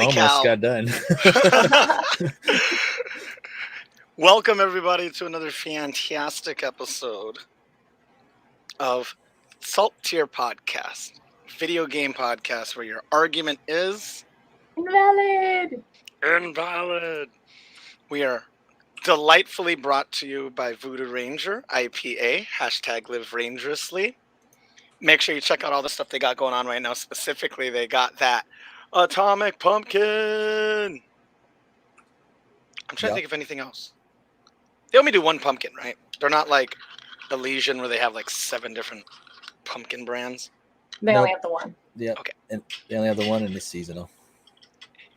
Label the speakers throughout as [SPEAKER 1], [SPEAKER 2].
[SPEAKER 1] Holy
[SPEAKER 2] almost
[SPEAKER 1] cow.
[SPEAKER 2] got done.
[SPEAKER 1] Welcome, everybody, to another fantastic episode of Salt Tier Podcast, video game podcast where your argument is
[SPEAKER 3] Invalid.
[SPEAKER 1] invalid. We are delightfully brought to you by Voodoo Ranger, IPA, hashtag live rangerously. Make sure you check out all the stuff they got going on right now. Specifically, they got that Atomic Pumpkin. I'm trying to think of anything else. They only do one pumpkin, right? They're not like Elysian where they have like 7 different pumpkin brands.
[SPEAKER 3] They
[SPEAKER 2] Nope.
[SPEAKER 3] only have the one.
[SPEAKER 2] Yeah.
[SPEAKER 1] Okay.
[SPEAKER 2] And they only have the one and it's seasonal.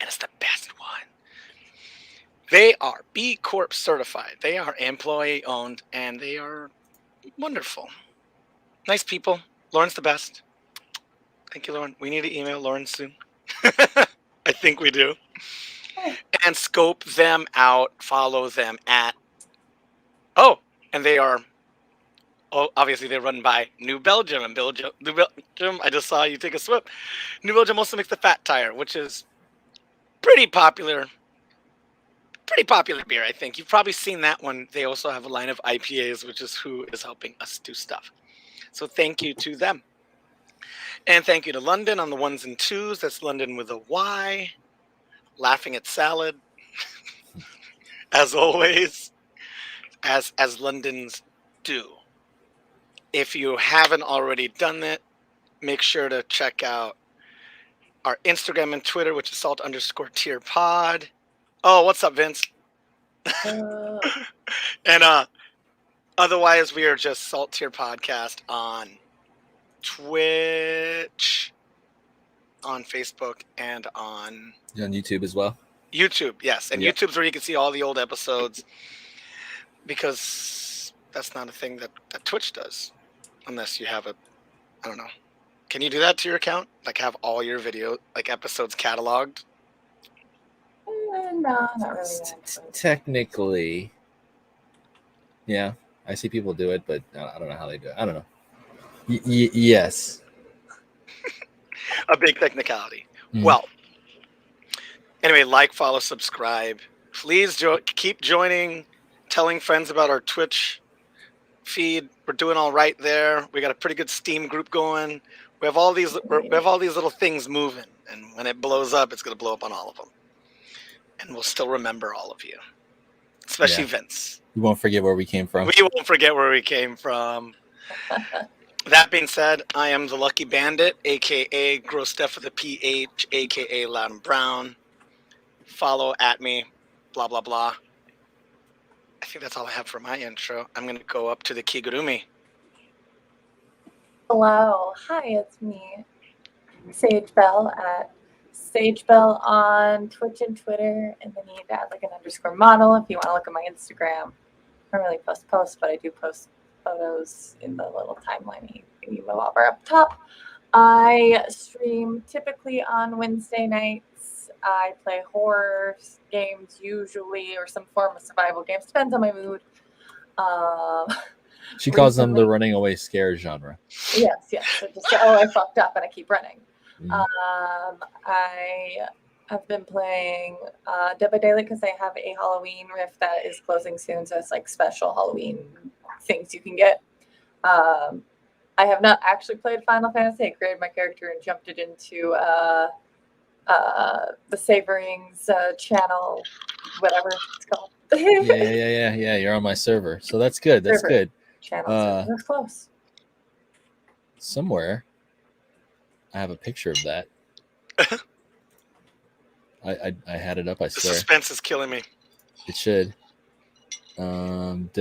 [SPEAKER 1] And it's the best one. They are B Corp certified. They are employee owned and they are wonderful. Nice people. Lauren's the best. Thank you, Lauren. We need to email Lauren soon. I think we do. And scope them out. Follow them at. Oh, and they are. Oh, obviously they're run by New Belgium. And New Belgium, I just saw you take a swim. New Belgium also makes the Fat Tire, which is pretty popular beer, I think. You've probably seen that one. They also have a line of IPAs, which is who is helping us do stuff. So thank you to them. And thank you to London on the ones and twos. That's London with a Y. Laughing at salad. As always. As Londons do. If you haven't already done it, make sure to check out our Instagram and Twitter, which is salt_tier_pod. Oh, what's up, Vince? And otherwise, we are just Salt Tier Podcast on Twitch, on Facebook, and on
[SPEAKER 2] YouTube as well.
[SPEAKER 1] YouTube, yes. And YouTube's where you can see all the old episodes because that's not a thing that Twitch does unless you have I don't know. Can you do that to your account? Like have all your video, like episodes cataloged?
[SPEAKER 3] No, not really.
[SPEAKER 2] Technically, yeah. I see people do it, but I don't know how they do it. I don't know. Yes.
[SPEAKER 1] A big technicality. Well, anyway, like, follow, subscribe. Please keep joining, telling friends about our Twitch feed. We're doing all right there. We got a pretty good Steam group going. We have all these little things moving, and when it blows up, it's going to blow up on all of them. And we'll still remember all of you, especially Vince.
[SPEAKER 2] We won't forget where we came from.
[SPEAKER 1] We won't forget where we came from. That being said, I am the Lucky Bandit, a.k.a. Gross Death with a PH, a.k.a. Loud and Brown. Follow at me, blah, blah, blah. I think that's all I have for my intro. I'm going to go up to the Kigurumi.
[SPEAKER 3] Hello. Hi, it's me, Sage Bell at Sage Bell on Twitch and Twitter. And then you need to add like an _ model if you want to look at my Instagram. I don't really posts, but I do post photos in the little timeline you move over up top. I stream typically on Wednesday nights. I play horror games usually, or some form of survival games. Depends on my mood.
[SPEAKER 2] She calls them the running away scare genre.
[SPEAKER 3] Yes. So just I fucked up and I keep running. I have been playing Dead by Daylight because they have a Halloween rift that is closing soon, so it's like special Halloween things you can get. I have not actually played Final Fantasy. I created my character and jumped it into the Saverings channel, whatever it's called.
[SPEAKER 2] Yeah. You're on my server, so that's good. That's good.
[SPEAKER 3] Channel, we're close.
[SPEAKER 2] Somewhere, I have a picture of that. I had it up. I swear.
[SPEAKER 1] The suspense is killing me.
[SPEAKER 2] It should. It's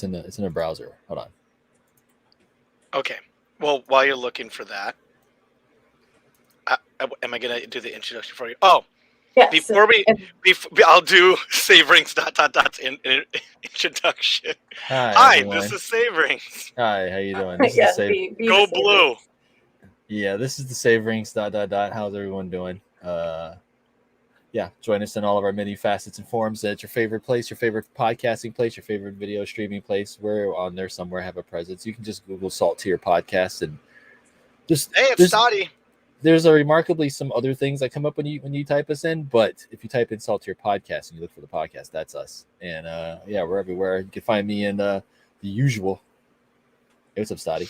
[SPEAKER 2] in a browser. Hold on.
[SPEAKER 1] Okay. Well, while you're looking for that, am I gonna do the introduction for you? Oh, yes. Before I'll do Saverings ... introduction. Hi, this is Saverings.
[SPEAKER 2] Hi, how you doing? This is
[SPEAKER 1] Go Blue.
[SPEAKER 2] Yeah, this is the Saverings ... How's everyone doing? Join us in all of our many facets and forums. That's your favorite place, your favorite podcasting place, your favorite video streaming place. We're on there somewhere, have a presence. You can just Google Salt Tier Podcast and just.
[SPEAKER 1] Hey, it's Dottie.
[SPEAKER 2] there's a remarkably some other things that come up when you type us in, but if you type in Saltier Podcast and you look for the podcast, that's us. And yeah, we're everywhere. You can find me in the usual. Hey, what's up, Stoddy?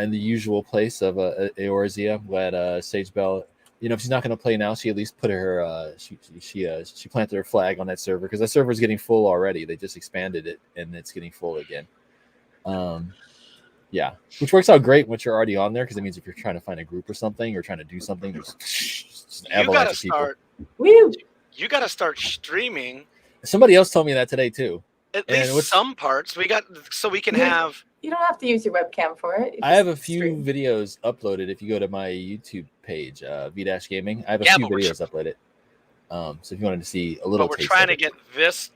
[SPEAKER 2] In the usual place of Eorzea at Sage Bell. You know, if she's not going to play now, she at least put her she planted her flag on that server because that server is getting full already. They just expanded it and it's getting full again. Yeah, which works out great once you're already on there because it means if you're trying to find a group or something or trying to do something, there's just an avalanche of people.
[SPEAKER 3] Woo!
[SPEAKER 1] You got to start streaming.
[SPEAKER 2] Somebody else told me that today too.
[SPEAKER 1] At least some parts. We can have.
[SPEAKER 3] You don't have to use your webcam for it.
[SPEAKER 2] I have a few videos uploaded. If you go to my YouTube page, V Gaming, I have a few videos uploaded. So if you wanted to see a little,
[SPEAKER 1] but we're trying to get this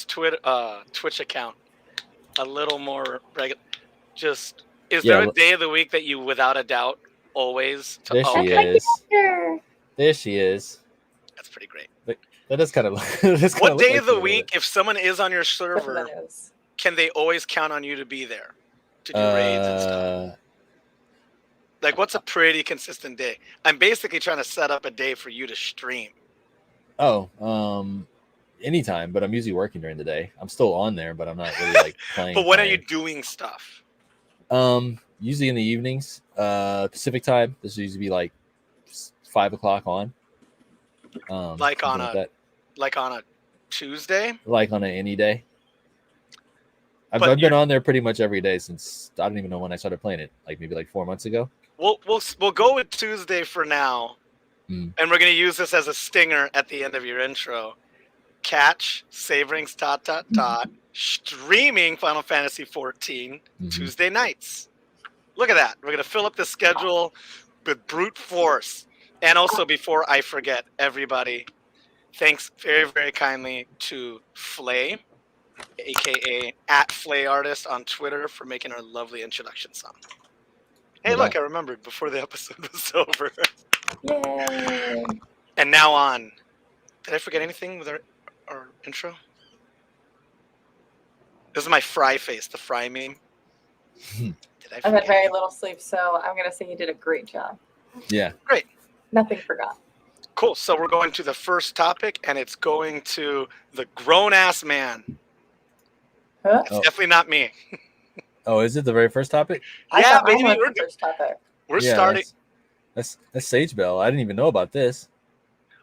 [SPEAKER 1] Twitch account a little more regular. Just is there a day of the week that you, without a doubt, always?
[SPEAKER 2] There she is. There she is.
[SPEAKER 1] That's pretty great.
[SPEAKER 2] That is kind of.
[SPEAKER 1] What day of the week, if someone is on your server, can they always count on you to be there to do raids and stuff? Like, what's a pretty consistent day? I'm basically trying to set up a day for you to stream.
[SPEAKER 2] Oh, anytime, but I'm usually working during the day. I'm still on there, but I'm not really like playing.
[SPEAKER 1] But when are you doing stuff?
[SPEAKER 2] Usually in the evenings, Pacific time. This will usually be like 5 o'clock on.
[SPEAKER 1] Like on a Tuesday?
[SPEAKER 2] Like on any day. I've been on there pretty much every day since I don't even know when I started playing it. Like maybe like 4 months ago.
[SPEAKER 1] We'll go with Tuesday for now, and we're gonna use this as a stinger at the end of your intro. Catch Saverings ... streaming Final Fantasy 14 Tuesday nights. Look at that. We're gonna fill up the schedule with brute force. And also, before I forget, everybody, thanks very, very kindly to Flay, aka @FlayArtist on Twitter, for making our lovely introduction song. Hey, look, I remembered before the episode was over.
[SPEAKER 3] Yay!
[SPEAKER 1] And now on. Did I forget anything with our intro? This is my fry face, the fry meme.
[SPEAKER 3] I've had very little sleep, so I'm going to say you did a great job.
[SPEAKER 2] Yeah.
[SPEAKER 1] Great.
[SPEAKER 3] Nothing forgot.
[SPEAKER 1] Cool. So we're going to the first topic, and it's going to the grown-ass man.
[SPEAKER 3] Huh?
[SPEAKER 1] It's definitely not me.
[SPEAKER 2] Oh, is it the very first topic?
[SPEAKER 1] Yeah, baby.
[SPEAKER 3] We're the first topic.
[SPEAKER 1] We're starting.
[SPEAKER 2] That's Sage Bell. I didn't even know about this.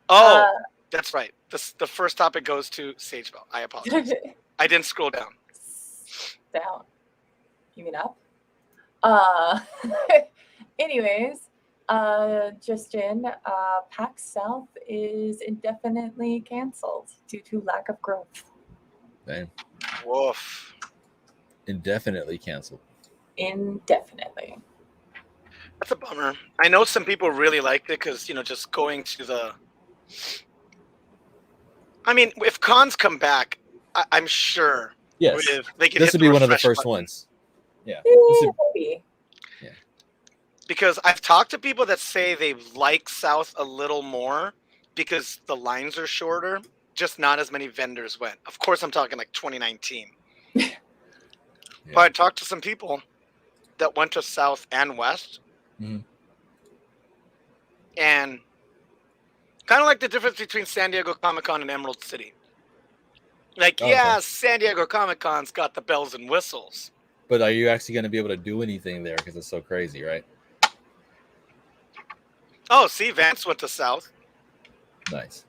[SPEAKER 1] Oh, that's right. The first topic goes to Sage Bell. I apologize. I didn't scroll down.
[SPEAKER 3] Down. You mean up? Anyways, just in, PAX South is indefinitely canceled due to lack of growth.
[SPEAKER 2] Dang.
[SPEAKER 1] Woof.
[SPEAKER 2] Indefinitely canceled.
[SPEAKER 3] Indefinitely.
[SPEAKER 1] That's a bummer. I know some people really liked it because, just going to the... I mean, if cons come back, I'm sure...
[SPEAKER 2] Yes. This would be one of the first ones. Yeah.
[SPEAKER 3] Maybe.
[SPEAKER 2] Yeah.
[SPEAKER 1] Because I've talked to people that say they like South a little more because the lines are shorter, just not as many vendors went. Of course, I'm talking like 2019. Yeah. But I talked to some people that went to South and West.
[SPEAKER 2] Mm-hmm.
[SPEAKER 1] And kind of like the difference between San Diego Comic-Con and Emerald City. Like, San Diego Comic-Con's got the bells and whistles.
[SPEAKER 2] But are you actually going to be able to do anything there because it's so crazy, right?
[SPEAKER 1] Oh, see, Vance went to South.
[SPEAKER 2] Nice.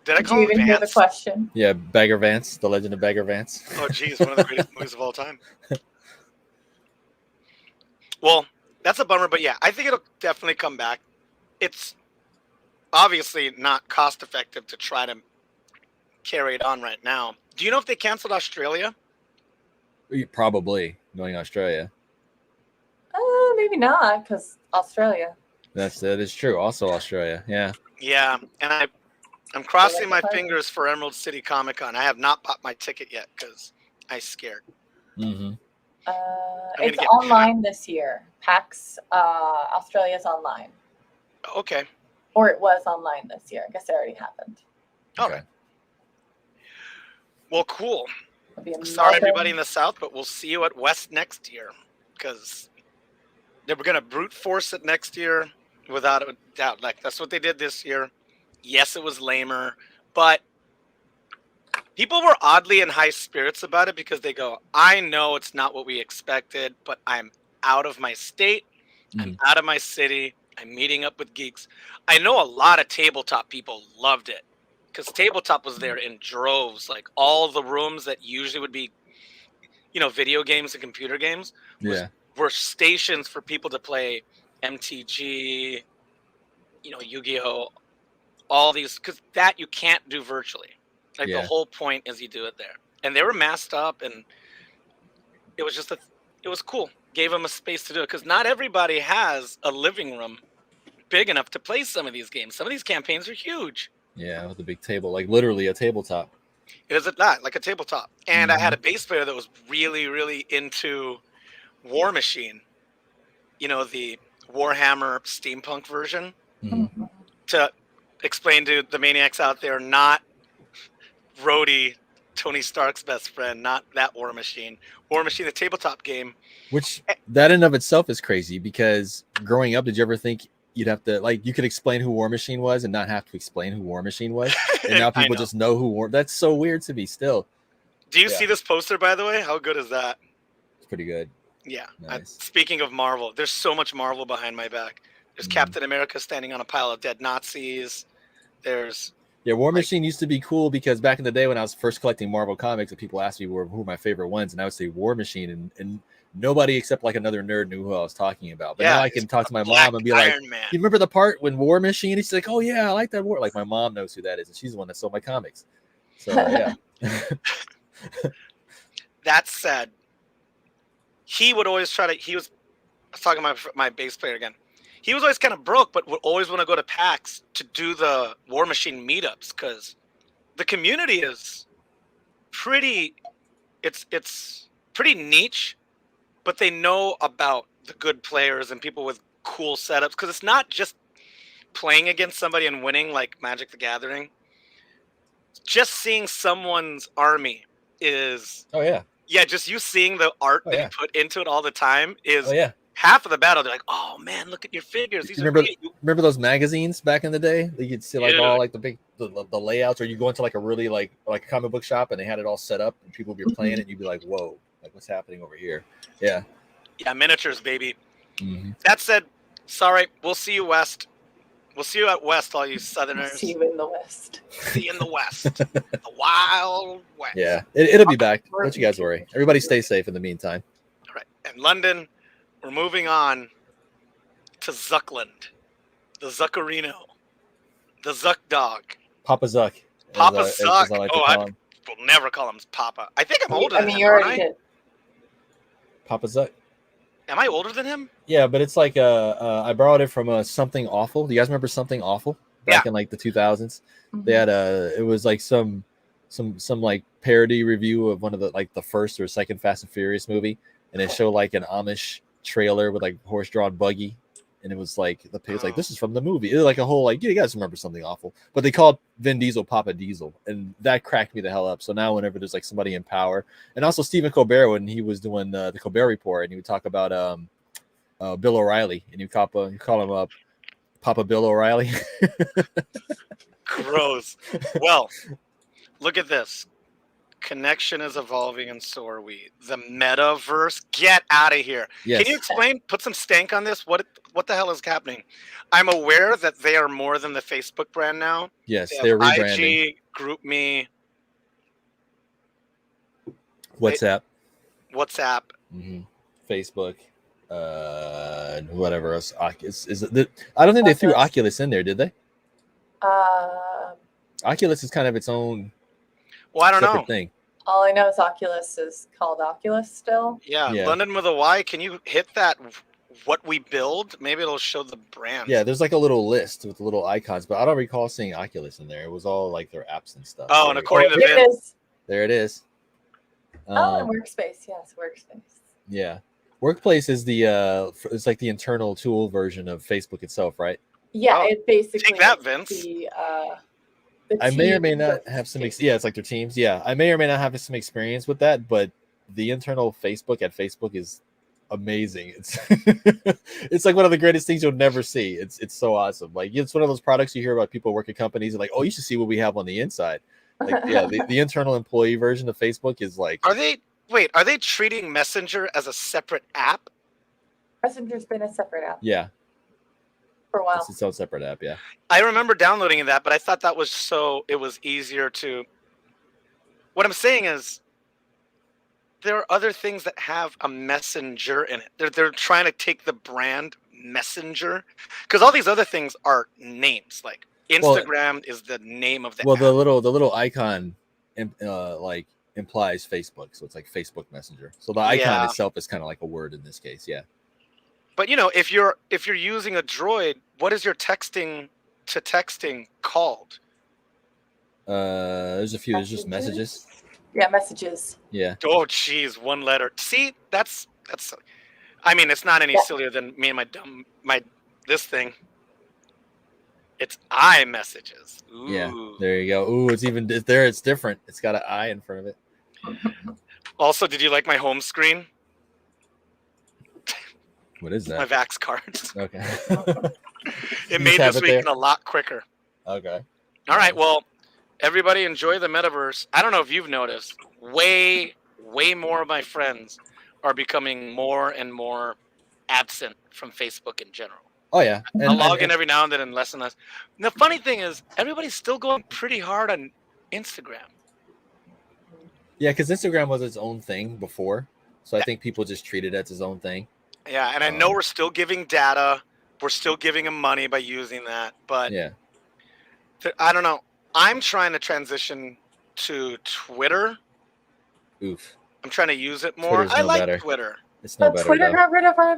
[SPEAKER 1] Did I call him Vance?
[SPEAKER 3] Hear the question?
[SPEAKER 2] Yeah, Bagger Vance, The Legend of Bagger Vance.
[SPEAKER 1] Oh, geez, one of the greatest movies of all time. Well, that's a bummer, but yeah, I think it'll definitely come back. It's obviously not cost effective to try to carry it on right now. Do you know if they canceled Australia?
[SPEAKER 2] Probably, knowing Australia.
[SPEAKER 3] Maybe not, because Australia.
[SPEAKER 2] That is true. Also Australia, yeah.
[SPEAKER 1] Yeah, and I'm crossing my fingers for Emerald City Comic Con. I have not bought my ticket yet because I'm scared.
[SPEAKER 2] Mm-hmm.
[SPEAKER 3] It's online this year. PAX Australia's online.
[SPEAKER 1] Okay.
[SPEAKER 3] Or it was online this year. I guess it already happened.
[SPEAKER 1] Okay. Well, cool. Sorry, everybody in the South, but we'll see you at West next year because they were going to brute force it next year. without a doubt. Like that's what they did this year. Yes, it was lamer, but people were oddly in high spirits about it because they go, I know it's not what we expected, but I'm out of my state. I'm out of my city. I'm meeting up with geeks. I know a lot of tabletop people loved it because tabletop was there in droves. Like all the rooms that usually would be, video games and computer games
[SPEAKER 2] Yeah.
[SPEAKER 1] were stations for people to play MTG, Yu-Gi-Oh, all these, because that you can't do virtually. Like the
[SPEAKER 2] Yeah.
[SPEAKER 1] whole point is you do it there. And they were masked up, and it was just it was cool. Gave them a space to do it because not everybody has a living room big enough to play some of these games. Some of these campaigns are huge.
[SPEAKER 2] Yeah, with a big table, like literally a tabletop.
[SPEAKER 1] It is like a tabletop. And I had a bass player that was really, really into War Machine, the Warhammer steampunk version, to explain to the maniacs out there, not Rhodey, Tony Stark's best friend, not that War Machine. War Machine, the tabletop game.
[SPEAKER 2] Which that in of itself is crazy because growing up, did you ever think you'd have to, like, you could explain who War Machine was and not have to explain who War Machine was? And now people just know who that's so weird to me still.
[SPEAKER 1] Do you see this poster, by the way? How good is that?
[SPEAKER 2] It's pretty good.
[SPEAKER 1] Yeah.
[SPEAKER 2] Nice.
[SPEAKER 1] Speaking of Marvel, there's so much Marvel behind my back. There's Captain America standing on a pile of dead Nazis. There's
[SPEAKER 2] War Machine used to be cool because back in the day when I was first collecting Marvel comics, and people asked me who were my favorite ones, and I would say War Machine, and nobody except like another nerd knew who I was talking about. But now I can talk to my mom and be like, "You remember the part when War Machine?" And she's like, "Oh yeah, I like that war." Like my mom knows who that is, and she's the one that sold my comics. So yeah.
[SPEAKER 1] That said, he would always try to. I was talking about my bass player again. He was always kind of broke, but would always want to go to PAX to do the War Machine meetups because the community is pretty. It's pretty niche, but they know about the good players and people with cool setups because it's not just playing against somebody and winning like Magic the Gathering. Just seeing someone's army is just you seeing the art that you put into it all the time is half of the battle. They're like, oh man, look at your figures. These
[SPEAKER 2] remember those magazines back in the day? You'd see like all like the big the layouts, or you go into like a really like a comic book shop and they had it all set up and people would be playing it and you'd be like, whoa, like what's happening over here? Yeah,
[SPEAKER 1] miniatures, baby. That said, sorry, we'll see you west. We'll see you at West, all you Southerners.
[SPEAKER 3] See you in the West.
[SPEAKER 1] See you in the West. The Wild West.
[SPEAKER 2] Yeah, it'll be back. Don't you guys worry. Everybody stay safe in the meantime.
[SPEAKER 1] All right. And London, we're moving on to Zuckland, the Zuccarino, the Zuck Dog.
[SPEAKER 2] Papa Zuck.
[SPEAKER 1] Papa Zuck. I will never call him Papa. I think I'm older than him,
[SPEAKER 3] you already did.
[SPEAKER 2] Papa Zuck.
[SPEAKER 1] Am I older than him?
[SPEAKER 2] Yeah, but it's like I borrowed it from Something Awful. Do you guys remember Something Awful back in like the 2000s? They had it was like some like parody review of one of the first or second Fast and Furious movie, and it showed like an Amish trailer with like horse-drawn buggy, and it was like the page like this is from the movie. It was like a whole like you guys remember Something Awful, but they called Vin Diesel Papa Diesel, and that cracked me the hell up. So now whenever there's like somebody in power, and also Stephen Colbert when he was doing the Colbert Report, and he would talk about Bill O'Reilly, and you call him up Papa Bill O'Reilly.
[SPEAKER 1] Gross. Well, look at this. Connection is evolving, and so are we. The metaverse. Get out of here.
[SPEAKER 2] Yes.
[SPEAKER 1] Can you explain? Put some stank on this. What the hell is happening? I'm aware that they are more than the Facebook brand now.
[SPEAKER 2] Yes, they're rebranding.
[SPEAKER 1] IG, GroupMe,
[SPEAKER 2] WhatsApp, Facebook, whatever else. I don't think they threw Oculus in there, did they? Oculus is kind of its own.
[SPEAKER 1] Well, I don't know.
[SPEAKER 2] Thing.
[SPEAKER 3] All I know is Oculus is called Oculus still.
[SPEAKER 1] Yeah, London with a Y. Can you hit that? What we build? Maybe it'll show the brand.
[SPEAKER 2] Yeah, there's like a little list with little icons, but I don't recall seeing Oculus in there. It was all like their apps and stuff.
[SPEAKER 1] Oh, and according to Vince,
[SPEAKER 2] there it is.
[SPEAKER 3] And Workspace. Yes, Workspace.
[SPEAKER 2] Yeah, Workplace is it's like the internal tool version of Facebook itself, right?
[SPEAKER 3] Yeah, it basically
[SPEAKER 1] take that, Vince.
[SPEAKER 2] I may or may not have some. It's like their teams. Yeah, I may or may not have some experience with that, but the internal Facebook at Facebook is amazing. It's it's like one of the greatest things you'll never see. It's so awesome. Like it's one of those products you hear about people work at companies and like, oh, you should see what we have on the inside. Like, yeah, the internal employee version of Facebook is like.
[SPEAKER 1] Are they treating Messenger as a separate app?
[SPEAKER 3] Messenger's been a separate app.
[SPEAKER 2] Yeah.
[SPEAKER 3] For a while.
[SPEAKER 2] It's its own separate app, yeah.
[SPEAKER 1] I remember downloading that, but I thought that was so it was easier to. What I'm saying is, there are other things that have a messenger in it. They're trying to take the brand Messenger, because all these other things are names. Like Instagram is the name of the app.
[SPEAKER 2] The little icon, like implies Facebook, so it's like Facebook Messenger. So the icon itself is kind of like a word in this case, yeah.
[SPEAKER 1] But if you're using a Droid, what is your texting to texting called?
[SPEAKER 2] There's a few. There's just messages.
[SPEAKER 3] Yeah, messages.
[SPEAKER 2] Yeah.
[SPEAKER 1] Oh, geez, one letter. See, that's. I mean, it's not any sillier than me and this thing. It's iMessages. Ooh.
[SPEAKER 2] Yeah. There you go. Ooh, it's even there. It's different. It's got an I in front of it.
[SPEAKER 1] Also, did you like my home screen?
[SPEAKER 2] What is that?
[SPEAKER 1] My Vax cards.
[SPEAKER 2] Okay.
[SPEAKER 1] It made this weekend a lot quicker.
[SPEAKER 2] Okay.
[SPEAKER 1] All right. Well, everybody enjoy the metaverse. I don't know if you've noticed, way more of my friends are becoming more and more absent from Facebook in general.
[SPEAKER 2] Oh, yeah.
[SPEAKER 1] I'll log in every now and then and less and less. And the funny thing is, everybody's still going pretty hard on Instagram.
[SPEAKER 2] Yeah, because Instagram was its own thing before. So I think people just treat it as its own thing.
[SPEAKER 1] Yeah, and I know we're still giving data. We're still giving them money by using that. But
[SPEAKER 2] yeah,
[SPEAKER 1] I don't know. I'm trying to transition to Twitter.
[SPEAKER 2] Oof.
[SPEAKER 1] I'm trying to use it more. I like Twitter.
[SPEAKER 2] It's no better.
[SPEAKER 3] Twitter got rid of our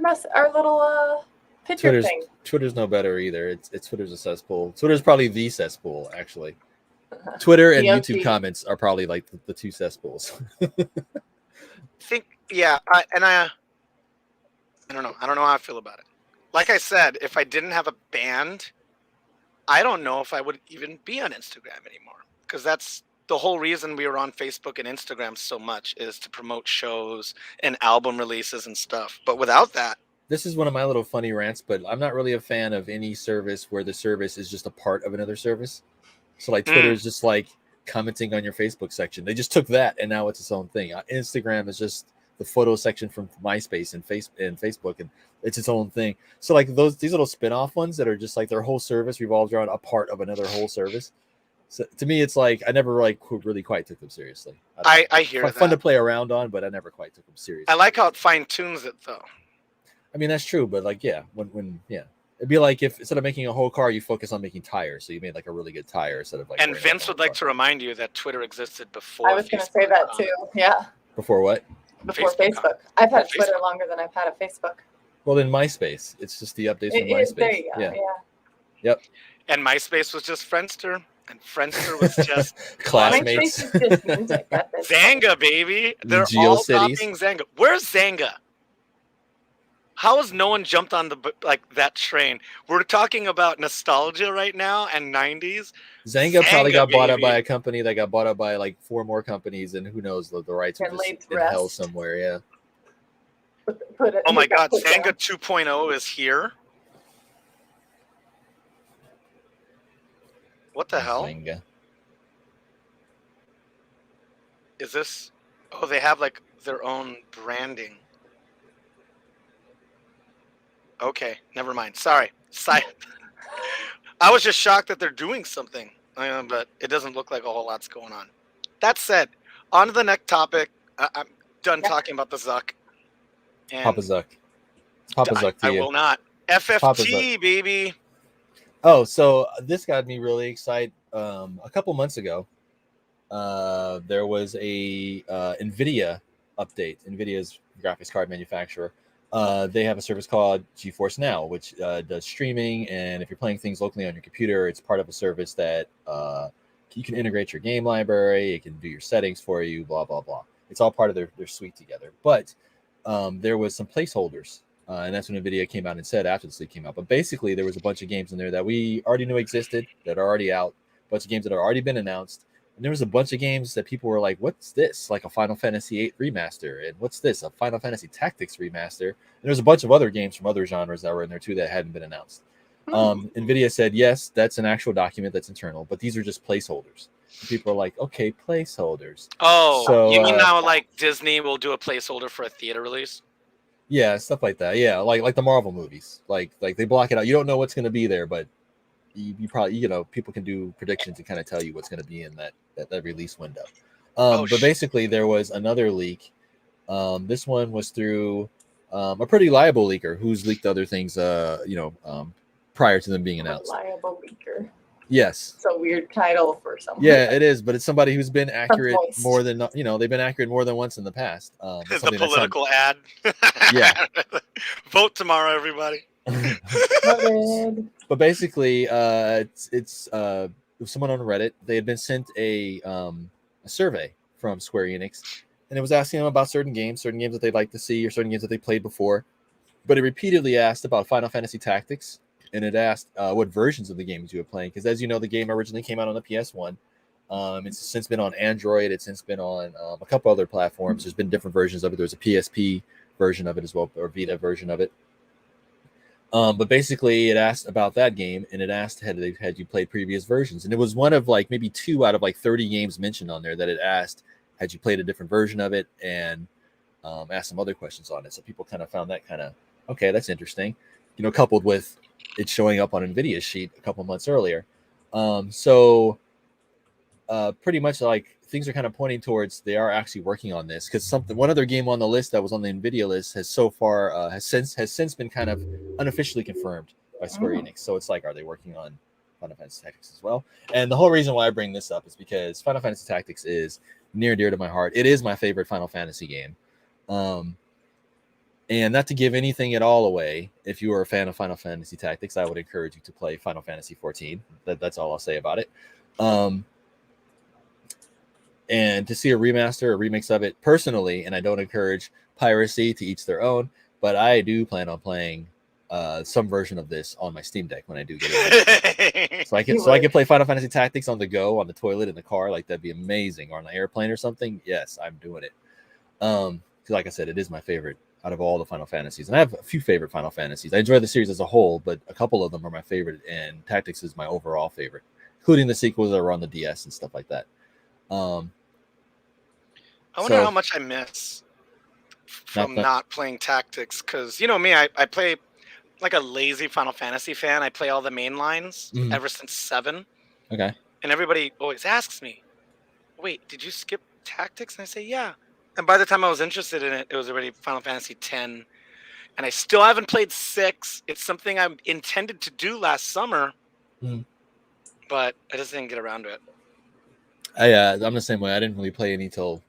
[SPEAKER 3] little picture thing.
[SPEAKER 2] Twitter's no better either. It's Twitter's a cesspool. Twitter's probably the cesspool, actually. Twitter and YouTube comments are probably like the two cesspools.
[SPEAKER 1] I don't know. I don't know how I feel about it. Like I said, if I didn't have a band, I don't know if I would even be on Instagram anymore, because that's the whole reason we were on Facebook and Instagram so much, is to promote shows and album releases and stuff. But without that,
[SPEAKER 2] this is one of my little funny rants, but I'm not really a fan of any service where the service is just a part of another service. So like Twitter is just like commenting on your Facebook section. They just took that and now it's its own thing. Instagram is just the photo section from MySpace and Facebook, and it's its own thing. So like these little spin-off ones that are just like their whole service revolves around a part of another whole service. So to me, it's like I never really quite took them seriously.
[SPEAKER 1] I hear that.
[SPEAKER 2] Fun to play around on, but I never quite took them seriously.
[SPEAKER 1] I like how it fine-tunes it though.
[SPEAKER 2] I mean, that's true, but like, yeah, it'd be like if instead of making a whole car, you focus on making tires. So you made like a really good tire instead of like.
[SPEAKER 1] And Vince would like to remind you that Twitter existed before.
[SPEAKER 3] I was going to say that too. Yeah.
[SPEAKER 2] Before what?
[SPEAKER 3] Before Facebook. I've had Twitter longer than I've had a Facebook.
[SPEAKER 2] Well, then MySpace. It's just the updates from MySpace.
[SPEAKER 3] There you go. Yeah.
[SPEAKER 2] Yep.
[SPEAKER 1] And MySpace was just Friendster, and Friendster was just
[SPEAKER 2] classmates.
[SPEAKER 1] Zanga, baby. They're all copying Zanga. Where's Zanga? How has no one jumped on that train? We're talking about nostalgia right now and 90s.
[SPEAKER 2] Zanga probably got bought up by a company that got bought up by like 4 more companies, and who knows, the rights are just in hell somewhere. Yeah.
[SPEAKER 1] Oh my God, Zanga 2.0 is here. What the hell?
[SPEAKER 2] Zanga.
[SPEAKER 1] Is this? Oh, they have like their own branding. Okay, never mind. Sorry. I was just shocked that they're doing something, but it doesn't look like a whole lot's going on. That said, on to the next topic. I'm done talking about the Zuck. And
[SPEAKER 2] Papa Zuck. Papa Zuck to you.
[SPEAKER 1] I will not. FFT, baby.
[SPEAKER 2] Oh, so this got me really excited. A couple months ago, there was a NVIDIA update. NVIDIA's graphics card manufacturer. They have a service called GeForce Now, which does streaming. And if you're playing things locally on your computer, it's part of a service that you can integrate your game library. It can do your settings for you, blah, blah, blah. It's all part of their suite together. But there was some placeholders. And that's when NVIDIA came out and said after the sleep came out. But basically, there was a bunch of games in there that we already knew existed, that are already out, a bunch of games that have already been announced. And there was a bunch of games that people were like, "What's this?" Like a Final Fantasy VIII remaster, and what's this? A Final Fantasy Tactics remaster. And there's a bunch of other games from other genres that were in there too that hadn't been announced. Nvidia said, yes, that's an actual document that's internal, but these are just placeholders. And people are like, okay, placeholders.
[SPEAKER 1] Oh,
[SPEAKER 2] So,
[SPEAKER 1] you mean now like Disney will do a placeholder for a theater release?
[SPEAKER 2] Yeah, stuff like that. Yeah, like the Marvel movies. Like they block it out. You don't know what's going to be there, but you probably people can do predictions and kind of tell you what's going to be in that release window. But basically, there was another leak. This one was through a pretty reliable leaker who's leaked other things. Prior to them being announced.
[SPEAKER 3] Reliable leaker.
[SPEAKER 2] Yes.
[SPEAKER 3] It's a weird title for someone.
[SPEAKER 2] Yeah, it is, but it's somebody who's been accurate more than they've been accurate more than once in the past.
[SPEAKER 1] The political ad.
[SPEAKER 2] Yeah.
[SPEAKER 1] Vote tomorrow, everybody.
[SPEAKER 2] But basically, it's someone on Reddit. They had been sent a survey from Square Enix, and it was asking them about certain games that they'd like to see, or certain games that they played before. But it repeatedly asked about Final Fantasy Tactics, and it asked what versions of the games you were playing. Because as you know, the game originally came out on the PS1. It's since been on Android. It's since been on a couple other platforms. There's been different versions of it. There's a PSP version of it as well, or Vita version of it. But basically, it asked about that game, and it asked had you played previous versions. And it was one of like maybe 2 out of like 30 games mentioned on there that it asked had you played a different version of it, and asked some other questions on it. So people kind of found that kind of okay, that's interesting. Coupled with it showing up on Nvidia's sheet a couple months earlier. Pretty much like things are kind of pointing towards they are actually working on this, because one other game on the list that was on the Nvidia list has since been kind of unofficially confirmed by Square Enix. So it's like, are they working on Final Fantasy Tactics as well? And the whole reason why I bring this up is because Final Fantasy Tactics is near and dear to my heart. It is my favorite Final Fantasy game. And not to give anything at all away, if you are a fan of Final Fantasy Tactics, I would encourage you to play Final Fantasy 14. That's all I'll say about it. And to see a remaster or remix of it personally, and I don't encourage piracy, to each their own, but I do plan on playing some version of this on my Steam Deck when I do get it. so I can play Final Fantasy Tactics on the go, on the toilet, in the car. Like, that'd be amazing. Or on the airplane or something. Yes, I'm doing it. Because like I said, it is my favorite out of all the Final Fantasies. And I have a few favorite Final Fantasies. I enjoy the series as a whole, but a couple of them are my favorite, and Tactics is my overall favorite, including the sequels that are on the DS and stuff like that.
[SPEAKER 1] I wonder how much I miss from not playing Tactics, because you know me, I play like a lazy Final Fantasy fan. I play all the main lines ever since 7.
[SPEAKER 2] Okay.
[SPEAKER 1] And everybody always asks me, wait, did you skip Tactics? And I say, yeah. And by the time I was interested in it, it was already Final Fantasy 10. And I still haven't played 6. It's something I intended to do last summer, but I just didn't get around to it.
[SPEAKER 2] I'm the same way. I didn't really play any till...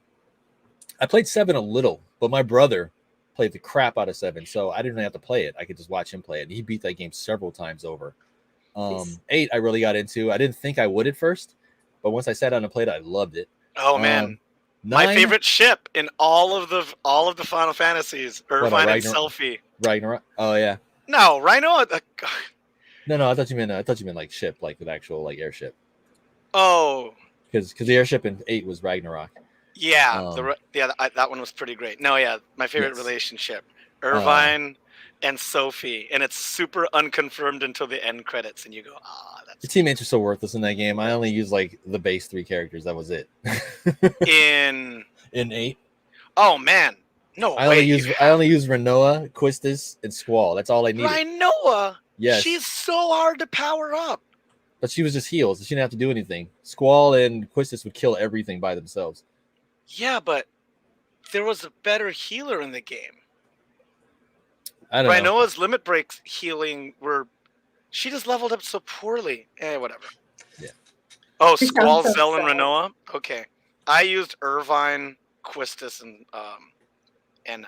[SPEAKER 2] I played 7 a little, but my brother played the crap out of 7, so I didn't really have to play it. I could just watch him play it, and he beat that game several times over. 8, I really got into. I didn't think I would at first, but once I sat down and played it, I loved it.
[SPEAKER 1] Oh man, 9, my favorite ship in all of the Final Fantasies, Irvine and Selphie.
[SPEAKER 2] Ragnarok. Oh yeah.
[SPEAKER 1] No, Rhino.
[SPEAKER 2] No. I thought you meant like ship, like an actual like airship.
[SPEAKER 1] Oh.
[SPEAKER 2] Because the airship in 8 was Ragnarok.
[SPEAKER 1] Yeah, that one was pretty great. No, yeah, my favorite relationship, Irvine and Sophie, and it's super unconfirmed until the end credits, and you go, that's...
[SPEAKER 2] The teammates are so worthless in that game. I only used like the base 3 characters. That was it.
[SPEAKER 1] in
[SPEAKER 2] 8.
[SPEAKER 1] Oh man, no.
[SPEAKER 2] I only use Renoa, Quistis, and Squall. That's all I needed.
[SPEAKER 1] Renoa.
[SPEAKER 2] Yes.
[SPEAKER 1] She's so hard to power up.
[SPEAKER 2] But she was just heals. She didn't have to do anything. Squall and Quistis would kill everything by themselves.
[SPEAKER 1] Yeah, but there was a better healer in the game.
[SPEAKER 2] I don't know.
[SPEAKER 1] Rhinoa's limit breaks healing she just leveled up so poorly. Whatever.
[SPEAKER 2] Yeah.
[SPEAKER 1] Oh, Squall, Zell, and Renoa? Okay. I used Irvine, Quistis, and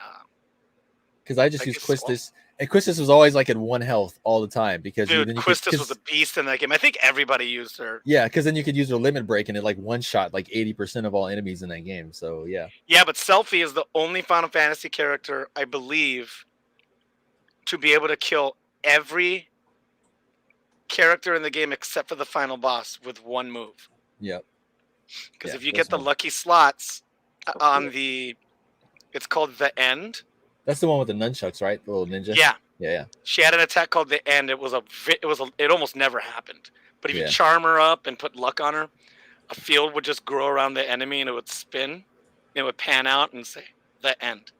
[SPEAKER 2] because I just used Quistis. And Quistis was always like at 1 health all the time because
[SPEAKER 1] Quistis was a beast in that game. I think everybody used her.
[SPEAKER 2] Yeah, because then you could use her limit break and it like one shot like 80% of all enemies in that game. So yeah.
[SPEAKER 1] Yeah, but Selphie is the only Final Fantasy character, I believe, to be able to kill every character in the game except for the final boss with one move.
[SPEAKER 2] Yep.
[SPEAKER 1] Because
[SPEAKER 2] Yeah,
[SPEAKER 1] if you
[SPEAKER 2] that's
[SPEAKER 1] get the
[SPEAKER 2] one.
[SPEAKER 1] lucky slots on the, it's called the End.
[SPEAKER 2] That's the one with the nunchucks, right? The little ninja.
[SPEAKER 1] Yeah,
[SPEAKER 2] Yeah.
[SPEAKER 1] she had an attack called the End. It almost never happened. But if you
[SPEAKER 2] Yeah.
[SPEAKER 1] charm her up and put luck on her, a field would just grow around the enemy and it would spin. And it would pan out and say the End.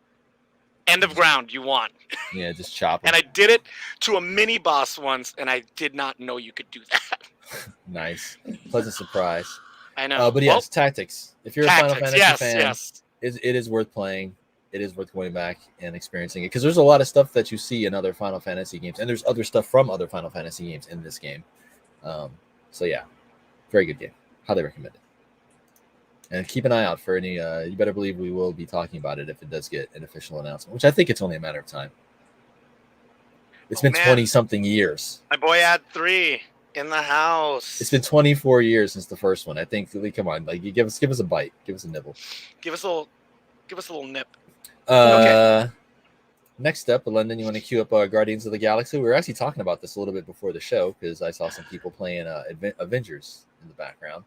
[SPEAKER 1] End of ground. You won.
[SPEAKER 2] Yeah, just chop them.
[SPEAKER 1] And I did it to a mini boss once, and I did not know you could do that.
[SPEAKER 2] Nice, pleasant surprise.
[SPEAKER 1] I know.
[SPEAKER 2] But yes, tactics. If you're a Final
[SPEAKER 1] Tactics.
[SPEAKER 2] Fantasy
[SPEAKER 1] Yes,
[SPEAKER 2] fan,
[SPEAKER 1] yes.
[SPEAKER 2] it is worth playing. It is worth going back and experiencing it because there's a lot of stuff that you see in other Final Fantasy games, and there's other stuff from other Final Fantasy games in this game. So yeah, very good game. Highly recommend it. And keep an eye out for any. You better believe we will be talking about it if it does get an official announcement, which I think it's only a matter of time. It's been 20 something years.
[SPEAKER 1] My boy had 3 in the house.
[SPEAKER 2] It's been 24 years since the first one. I think. Come on, like you give us a bite, give us a nibble,
[SPEAKER 1] give us a little nip.
[SPEAKER 2] Okay. Next up, London, you want to queue up Guardians of the Galaxy? We were actually talking about this a little bit before the show because I saw some people playing Avengers in the background.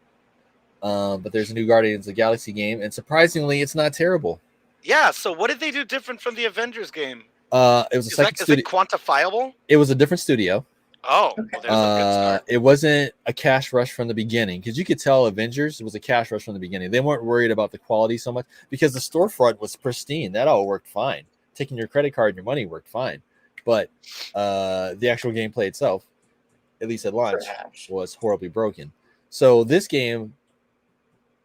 [SPEAKER 2] But there's a new Guardians of the Galaxy game, and surprisingly, it's not terrible.
[SPEAKER 1] Yeah. So what did they do different from the Avengers game?
[SPEAKER 2] It was a second studio.
[SPEAKER 1] Is it quantifiable?
[SPEAKER 2] It was a different studio.
[SPEAKER 1] Oh, well, there's a good start.
[SPEAKER 2] It wasn't a cash rush from the beginning because you could tell Avengers was a cash rush from the beginning. They weren't worried about the quality so much because the storefront was pristine. That all worked fine. Taking your credit card and your money worked fine. But the actual gameplay itself, at least at launch, was horribly broken. So this game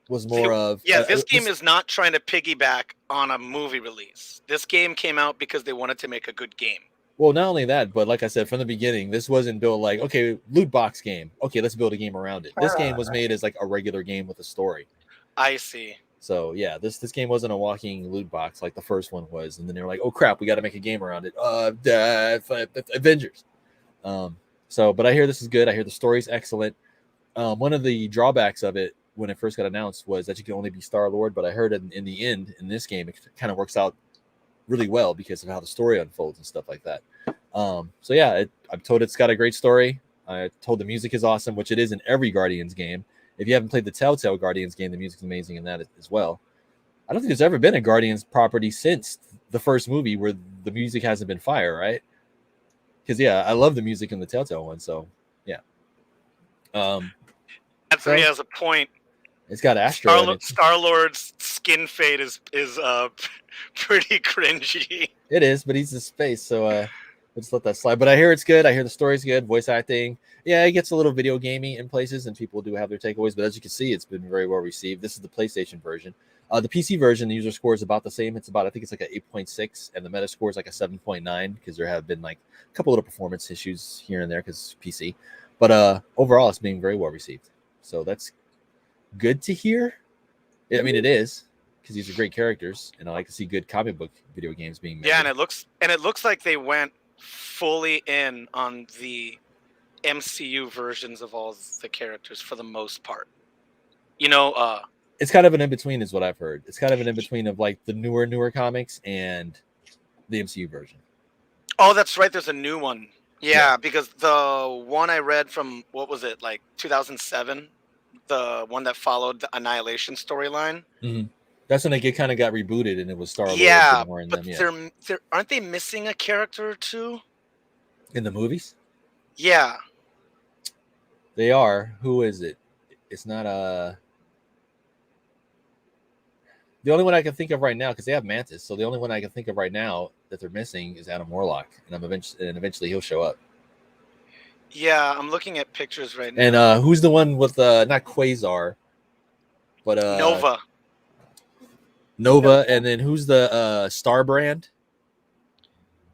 [SPEAKER 2] was more of...
[SPEAKER 1] this game is not trying to piggyback on a movie release. This game came out because they wanted to make a good game.
[SPEAKER 2] Well, not only that, but like I said, from the beginning, this wasn't built like, okay, loot box game. Okay, let's build a game around it. This game was made as like a regular game with a story.
[SPEAKER 1] I see.
[SPEAKER 2] So yeah, this game wasn't a walking loot box like the first one was. And then they were like, oh crap, we got to make a game around it. Avengers. But I hear this is good. I hear the story's excellent. One of the drawbacks of it when it first got announced was that you can only be Star-Lord, but I heard in the end, in this game, it kind of works out really well because of how the story unfolds and stuff like that. So yeah, I'm told it's got a great story. I told the music is awesome, which it is in every Guardians game. If you haven't played the Telltale Guardians game, the music's amazing in that as well. I don't think there's ever been a Guardians property since the first movie where the music hasn't been fire, right? Because yeah, I love the music in the Telltale one. So yeah.
[SPEAKER 1] Anthony has a point.
[SPEAKER 2] It's got Astro.
[SPEAKER 1] Star-Lord's skin fade is pretty cringy.
[SPEAKER 2] It is, but he's in space, so let's let that slide. But I hear it's good. I hear the story's good. Voice acting, yeah, it gets a little video gamey in places, and people do have their takeaways. But as you can see, it's been very well received. This is the PlayStation version. The PC version, the user score is about the same. It's about, I think it's like an 8.6, and the meta score is like a 7.9 because there have been like a couple little performance issues here and there because PC. But overall, it's being very well received. So that's good to hear. I mean, it is because these are great characters, and I like to see good comic book video games being made.
[SPEAKER 1] Yeah, and it looks like they went fully in on the MCU versions of all the characters for the most part. You know,
[SPEAKER 2] it's kind of an in between, is what I've heard. It's kind of an in between of like the newer comics and the MCU version.
[SPEAKER 1] Oh, that's right. There's a new one. Yeah, because the one I read from what was it, like 2007. The one that followed the Annihilation storyline.
[SPEAKER 2] Mm-hmm. That's when they kind of got rebooted, and it was Star-Lord.
[SPEAKER 1] Yeah, but they're aren't they missing a character or two
[SPEAKER 2] in the movies?
[SPEAKER 1] Yeah,
[SPEAKER 2] they are. Who is it? It's not the only one I can think of right now, because they have Mantis. So the only one I can think of right now that they're missing is Adam Warlock, and eventually he'll show up.
[SPEAKER 1] Yeah, I'm looking at pictures right now.
[SPEAKER 2] And who's the one with not Quasar, but Nova, and then who's the Starbrand?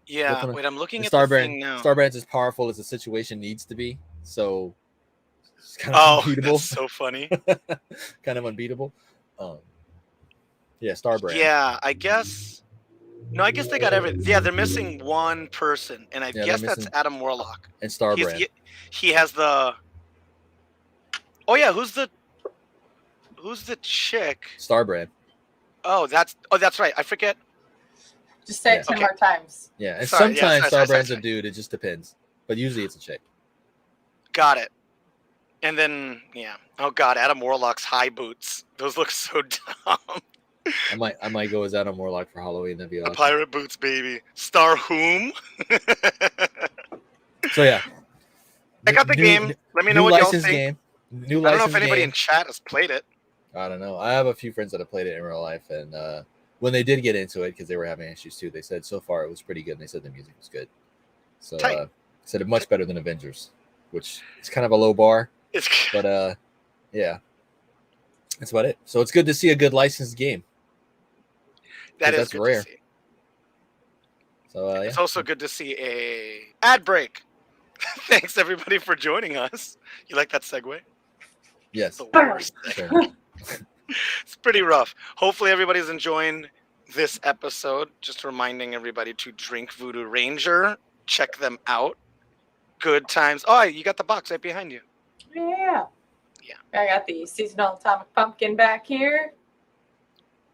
[SPEAKER 1] Yeah, wait, I'm looking at the thing now.
[SPEAKER 2] Starbrand's as powerful as the situation needs to be, so it's kind of unbeatable.
[SPEAKER 1] That's so funny.
[SPEAKER 2] Kind of unbeatable. Yeah, Starbrand.
[SPEAKER 1] Yeah, I guess they got everything. Yeah, they're missing one person, and I guess that's Adam Warlock.
[SPEAKER 2] And Starbrand.
[SPEAKER 1] He has the... Oh, yeah, who's the chick?
[SPEAKER 2] Starbrand.
[SPEAKER 1] Oh, that's right. I forget.
[SPEAKER 3] Just say it 10 more times.
[SPEAKER 2] Yeah, and sometimes Starbrand's a dude. It just depends. But usually it's a chick.
[SPEAKER 1] Got it. And then, yeah. Oh God, Adam Warlock's high boots. Those look so dumb.
[SPEAKER 2] I might go as Adam Warlock for Halloween. That'd be
[SPEAKER 1] The
[SPEAKER 2] awesome.
[SPEAKER 1] pirate boots, baby. Star whom?
[SPEAKER 2] So yeah,
[SPEAKER 1] I got the game. Let me know what y'all
[SPEAKER 2] licensed
[SPEAKER 1] think.
[SPEAKER 2] game. New
[SPEAKER 1] I don't know if
[SPEAKER 2] licensed
[SPEAKER 1] anybody
[SPEAKER 2] game.
[SPEAKER 1] in chat has played it.
[SPEAKER 2] I don't know. I have a few friends that have played it in real life, and when they did get into it, because they were having issues too, they said so far it was pretty good, and they said the music was good. So said it much better than Avengers, which is kind of a low bar, but yeah, that's about it. So it's good to see a good licensed game.
[SPEAKER 1] That's good
[SPEAKER 2] rare.
[SPEAKER 1] to see.
[SPEAKER 2] So
[SPEAKER 1] It's also good to see a ad break. Thanks everybody for joining us. You like that segue?
[SPEAKER 2] Yes.
[SPEAKER 1] The worst.
[SPEAKER 2] Sure.
[SPEAKER 1] It's pretty rough. Hopefully everybody's enjoying this episode. Just reminding everybody to drink Voodoo Ranger. Check them out. Good times. Oh, you got the box right behind you.
[SPEAKER 3] Yeah. I got the seasonal atomic pumpkin back here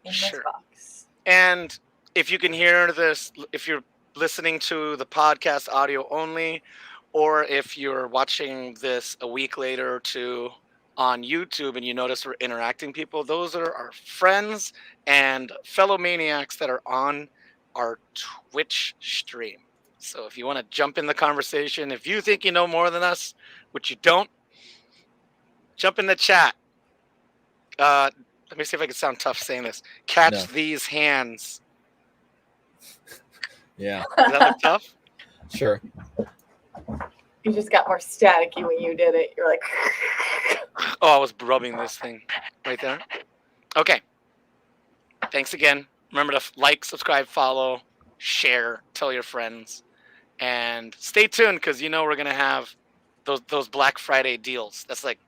[SPEAKER 3] in this box.
[SPEAKER 1] And if you can hear this, if you're listening to the podcast audio only, or if you're watching this a week later or two on YouTube and you notice we're interacting people, those are our friends and fellow maniacs that are on our Twitch stream. So if you want to jump in the conversation, if you think you know more than us, which you don't, jump in the chat. Let me see if I can sound tough saying this. Catch these hands.
[SPEAKER 2] Yeah.
[SPEAKER 1] Does that look tough?
[SPEAKER 2] Sure.
[SPEAKER 3] You just got more staticky when you did it. You're like...
[SPEAKER 1] Oh, I was rubbing this thing right there. Okay. Thanks again. Remember to like, subscribe, follow, share, tell your friends. And stay tuned because you know we're going to have those Black Friday deals. That's like,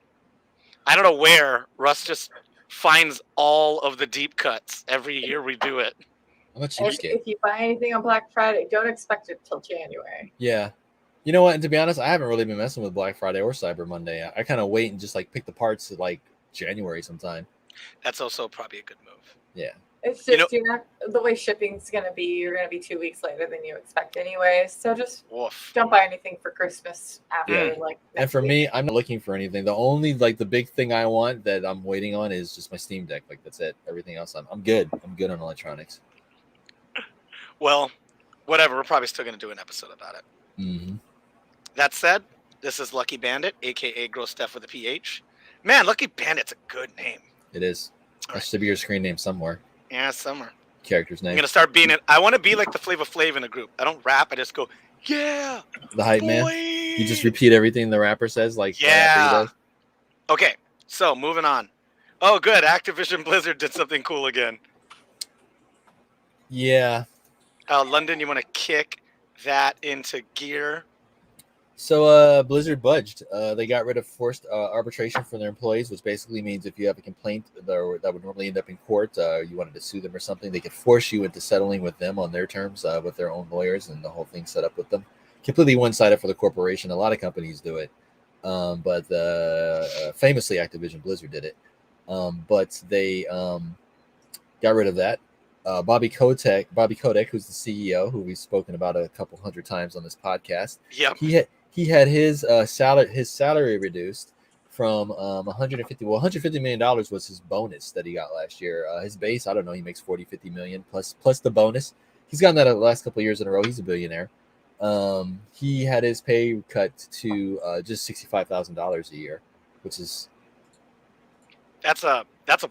[SPEAKER 1] I don't know where Russ just finds all of the deep cuts. Every year we do it.
[SPEAKER 3] If you buy anything on Black Friday, don't expect it till January.
[SPEAKER 2] Yeah. You know what? And to be honest, I haven't really been messing with Black Friday or Cyber Monday. I kind of wait and just like pick the parts at like January sometime.
[SPEAKER 1] That's also probably a good move.
[SPEAKER 2] Yeah.
[SPEAKER 3] It's just you're not the way shipping's gonna be. You're gonna be 2 weeks later than you expect anyway. So just don't buy anything for Christmas after like.
[SPEAKER 2] And for me, I'm not looking for anything. The only like the big thing I want that I'm waiting on is just my Steam Deck. Like that's it. Everything else, I'm good. I'm good on electronics.
[SPEAKER 1] Well, whatever. We're probably still gonna do an episode about it.
[SPEAKER 2] Mm-hmm.
[SPEAKER 1] That said, this is Lucky Bandit, aka Gross Steph with a PH. Man, Lucky Bandit's a good name.
[SPEAKER 2] It is. That should be your screen name somewhere.
[SPEAKER 1] Yeah, somewhere.
[SPEAKER 2] Character's name.
[SPEAKER 1] I'm gonna start being it. I want to be like the Flavor Flav in a group. I don't rap. I just go, yeah.
[SPEAKER 2] The hype man. You just repeat everything the rapper says, like
[SPEAKER 1] yeah. Okay, so moving on. Oh, good. Activision Blizzard did something cool again.
[SPEAKER 2] Yeah.
[SPEAKER 1] London, you want to kick that into gear?
[SPEAKER 2] So Blizzard budged. They got rid of forced arbitration for their employees, which basically means if you have a complaint that would normally end up in court, you wanted to sue them or something, they could force you into settling with them on their terms with their own lawyers, and the whole thing set up with them. Completely one-sided for the corporation. A lot of companies do it, but famously Activision Blizzard did it. But they got rid of that. Bobby Kotick, who's the CEO, who we've spoken about a couple hundred times on this podcast.
[SPEAKER 1] Yeah.
[SPEAKER 2] He had his salary reduced from $150 million was his bonus that he got last year. His base, I don't know, he makes 40-50 million plus the bonus. He's gotten that the last couple of years in a row. He's a billionaire. He had his pay cut to just $65,000 a year, which is
[SPEAKER 1] that's a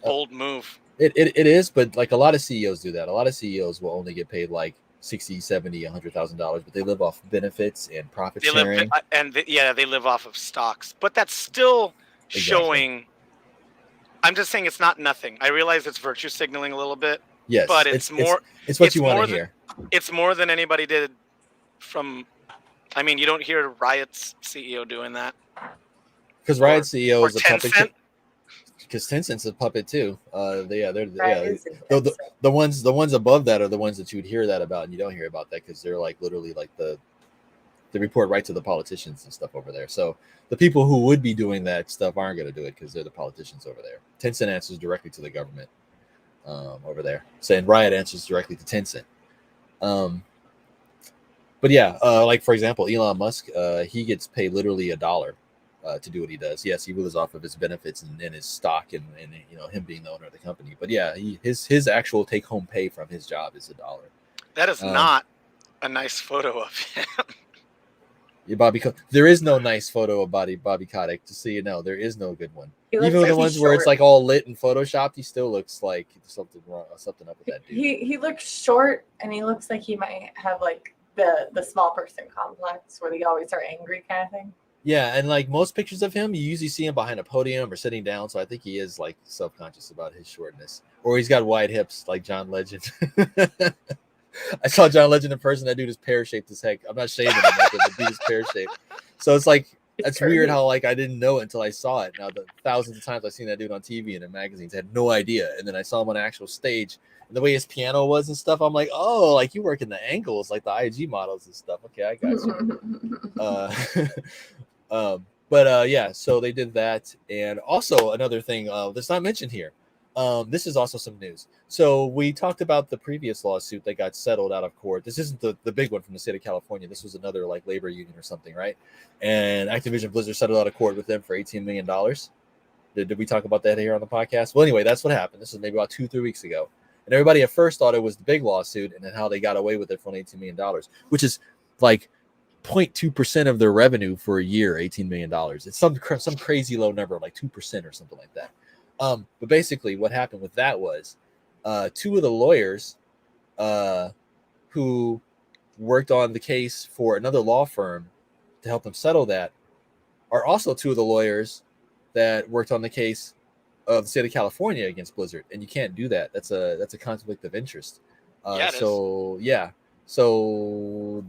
[SPEAKER 1] bold move.
[SPEAKER 2] It is, but like a lot of CEOs do that. A lot of CEOs will only get paid like $60,000, $70,000, $100,000, but they live off benefits and profit sharing.
[SPEAKER 1] They live off of stocks, but that's still showing. I'm just saying it's not nothing. I realize it's virtue signaling a little bit.
[SPEAKER 2] Yes,
[SPEAKER 1] but it's more.
[SPEAKER 2] It's what you want to hear.
[SPEAKER 1] It's more than anybody did. I mean, you don't hear Riot's CEO doing that.
[SPEAKER 2] Because Riot's CEO is a puppet. Because Tencent's a puppet too. The ones above that are the ones that you would hear that about, and you don't hear about that because they're like literally like they report right to the politicians and stuff over there. So the people who would be doing that stuff aren't going to do it because they're the politicians over there. Tencent answers directly to the government over there, saying Riot answers directly to Tencent. But yeah, like for example, Elon Musk, he gets paid literally $1 to do what he does. Yes, he lives off of his benefits and his stock and him being the owner of the company. But yeah, his actual take home pay from his job is $1.
[SPEAKER 1] That is not a nice photo of him.
[SPEAKER 2] Yeah, there is no nice photo of Bobby Kotick. Just so you know, there is no good one. Even
[SPEAKER 3] like
[SPEAKER 2] the ones where it's like all lit and photoshopped, he still looks like something wrong, something up with that dude.
[SPEAKER 3] He looks short, and he looks like he might have like the small person complex, where they always are angry kind of thing.
[SPEAKER 2] Yeah, and like most pictures of him, you usually see him behind a podium or sitting down. So I think he is like self-conscious about his shortness, or he's got wide hips like John Legend. I saw John Legend in person. That dude is pear-shaped as heck. I'm not shaming him, but the dude is pear-shaped. So it's like that's weird how like I didn't know it until I saw it. Now the thousands of times I've seen that dude on TV and in magazines, I had no idea. And then I saw him on an actual stage, and the way his piano was and stuff, I'm like, oh, like you work in the angles, like the IG models and stuff. Okay, I got you. Yeah, so they did that, and also another thing that's not mentioned here. This is also some news. So we talked about the previous lawsuit that got settled out of court. This isn't the big one from the state of California. This was another like labor union or something, right? And Activision Blizzard settled out of court with them for $18 million. Did we talk about that here on the podcast? Well, anyway, that's what happened. This was maybe about 2-3 weeks ago. And everybody at first thought it was the big lawsuit and then how they got away with it for $18 million, which is like 0.2% of their revenue for a year, $18 million. It's some crazy low number, like 2% or something like that. But basically what happened with that was two of the lawyers who worked on the case for another law firm to help them settle that are also two of the lawyers that worked on the case of the state of California against Blizzard. And you can't do that. That's a conflict of interest. So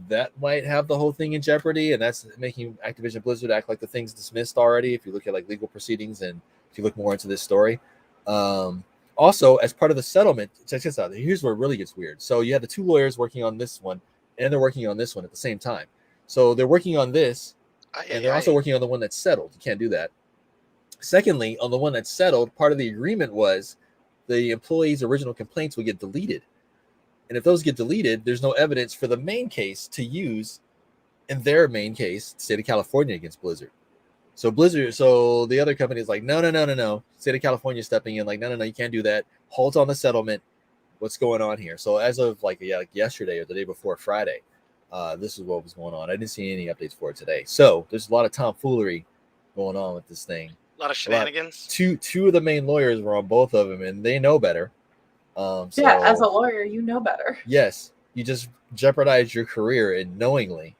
[SPEAKER 2] that might have the whole thing in jeopardy, and that's making Activision Blizzard act like the thing's dismissed already. If you look at like legal proceedings and if you look more into this story, also as part of the settlement, check this out. Here's where it really gets weird. So you have the two lawyers working on this one, and they're working on this one at the same time. So they're working on this, and they're also working on the one that's settled. You can't do that. Secondly, on the one that's settled, part of the agreement was the employees' original complaints would get deleted. And if those get deleted, there's no evidence for the main case to use in their main case, the state of California against Blizzard. So the other company is like, no. State of California stepping in like, no, you can't do that. Halt on the settlement. What's going on here? So as of like yesterday or the day before Friday, this is what was going on. I didn't see any updates for it today. So there's a lot of tomfoolery going on with this thing.
[SPEAKER 1] A lot of shenanigans.
[SPEAKER 2] Two of the main lawyers were on both of them, and they know better.
[SPEAKER 3] As a lawyer, you know better.
[SPEAKER 2] Yes, you just jeopardize your career and knowingly.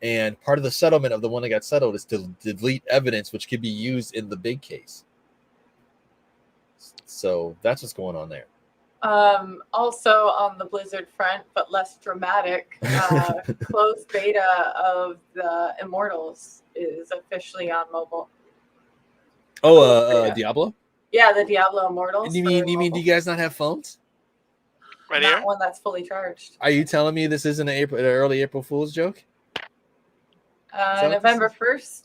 [SPEAKER 2] And part of the settlement of the one that got settled is to delete evidence which could be used in the big case. So that's what's going on there.
[SPEAKER 3] Also on the Blizzard front, but less dramatic, closed beta of the Immortals is officially on mobile.
[SPEAKER 2] Diablo?
[SPEAKER 3] Yeah, the Diablo Immortals.
[SPEAKER 2] You mean do you guys not have phones?
[SPEAKER 1] Right
[SPEAKER 3] Not
[SPEAKER 1] here?
[SPEAKER 3] one that's fully charged.
[SPEAKER 2] Are you telling me this isn't an early April Fool's joke?
[SPEAKER 3] November 1st,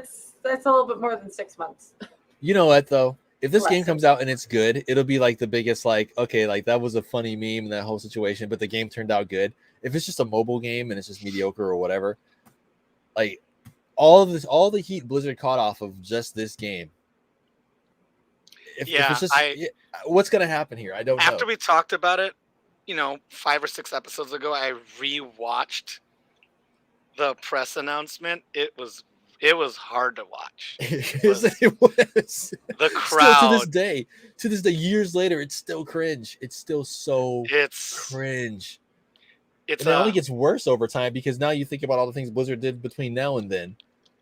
[SPEAKER 3] it's a little bit more than 6 months.
[SPEAKER 2] You know what, though? If this
[SPEAKER 3] Less
[SPEAKER 2] game comes out and it's good, it'll be like the biggest, like, okay, like that was a funny meme in that whole situation, but the game turned out good. If it's just a mobile game and it's just mediocre or whatever, like all the heat Blizzard caught off of just this game. If it's just, what's going to happen here? I don't know.
[SPEAKER 1] After we talked about it, 5 or 6 episodes ago, I rewatched the press announcement. It was hard to watch.
[SPEAKER 2] It was.
[SPEAKER 1] The crowd.
[SPEAKER 2] Still to this day, years later, it's still cringe. It's still so cringe. It only gets worse over time because now you think about all the things Blizzard did between now and then,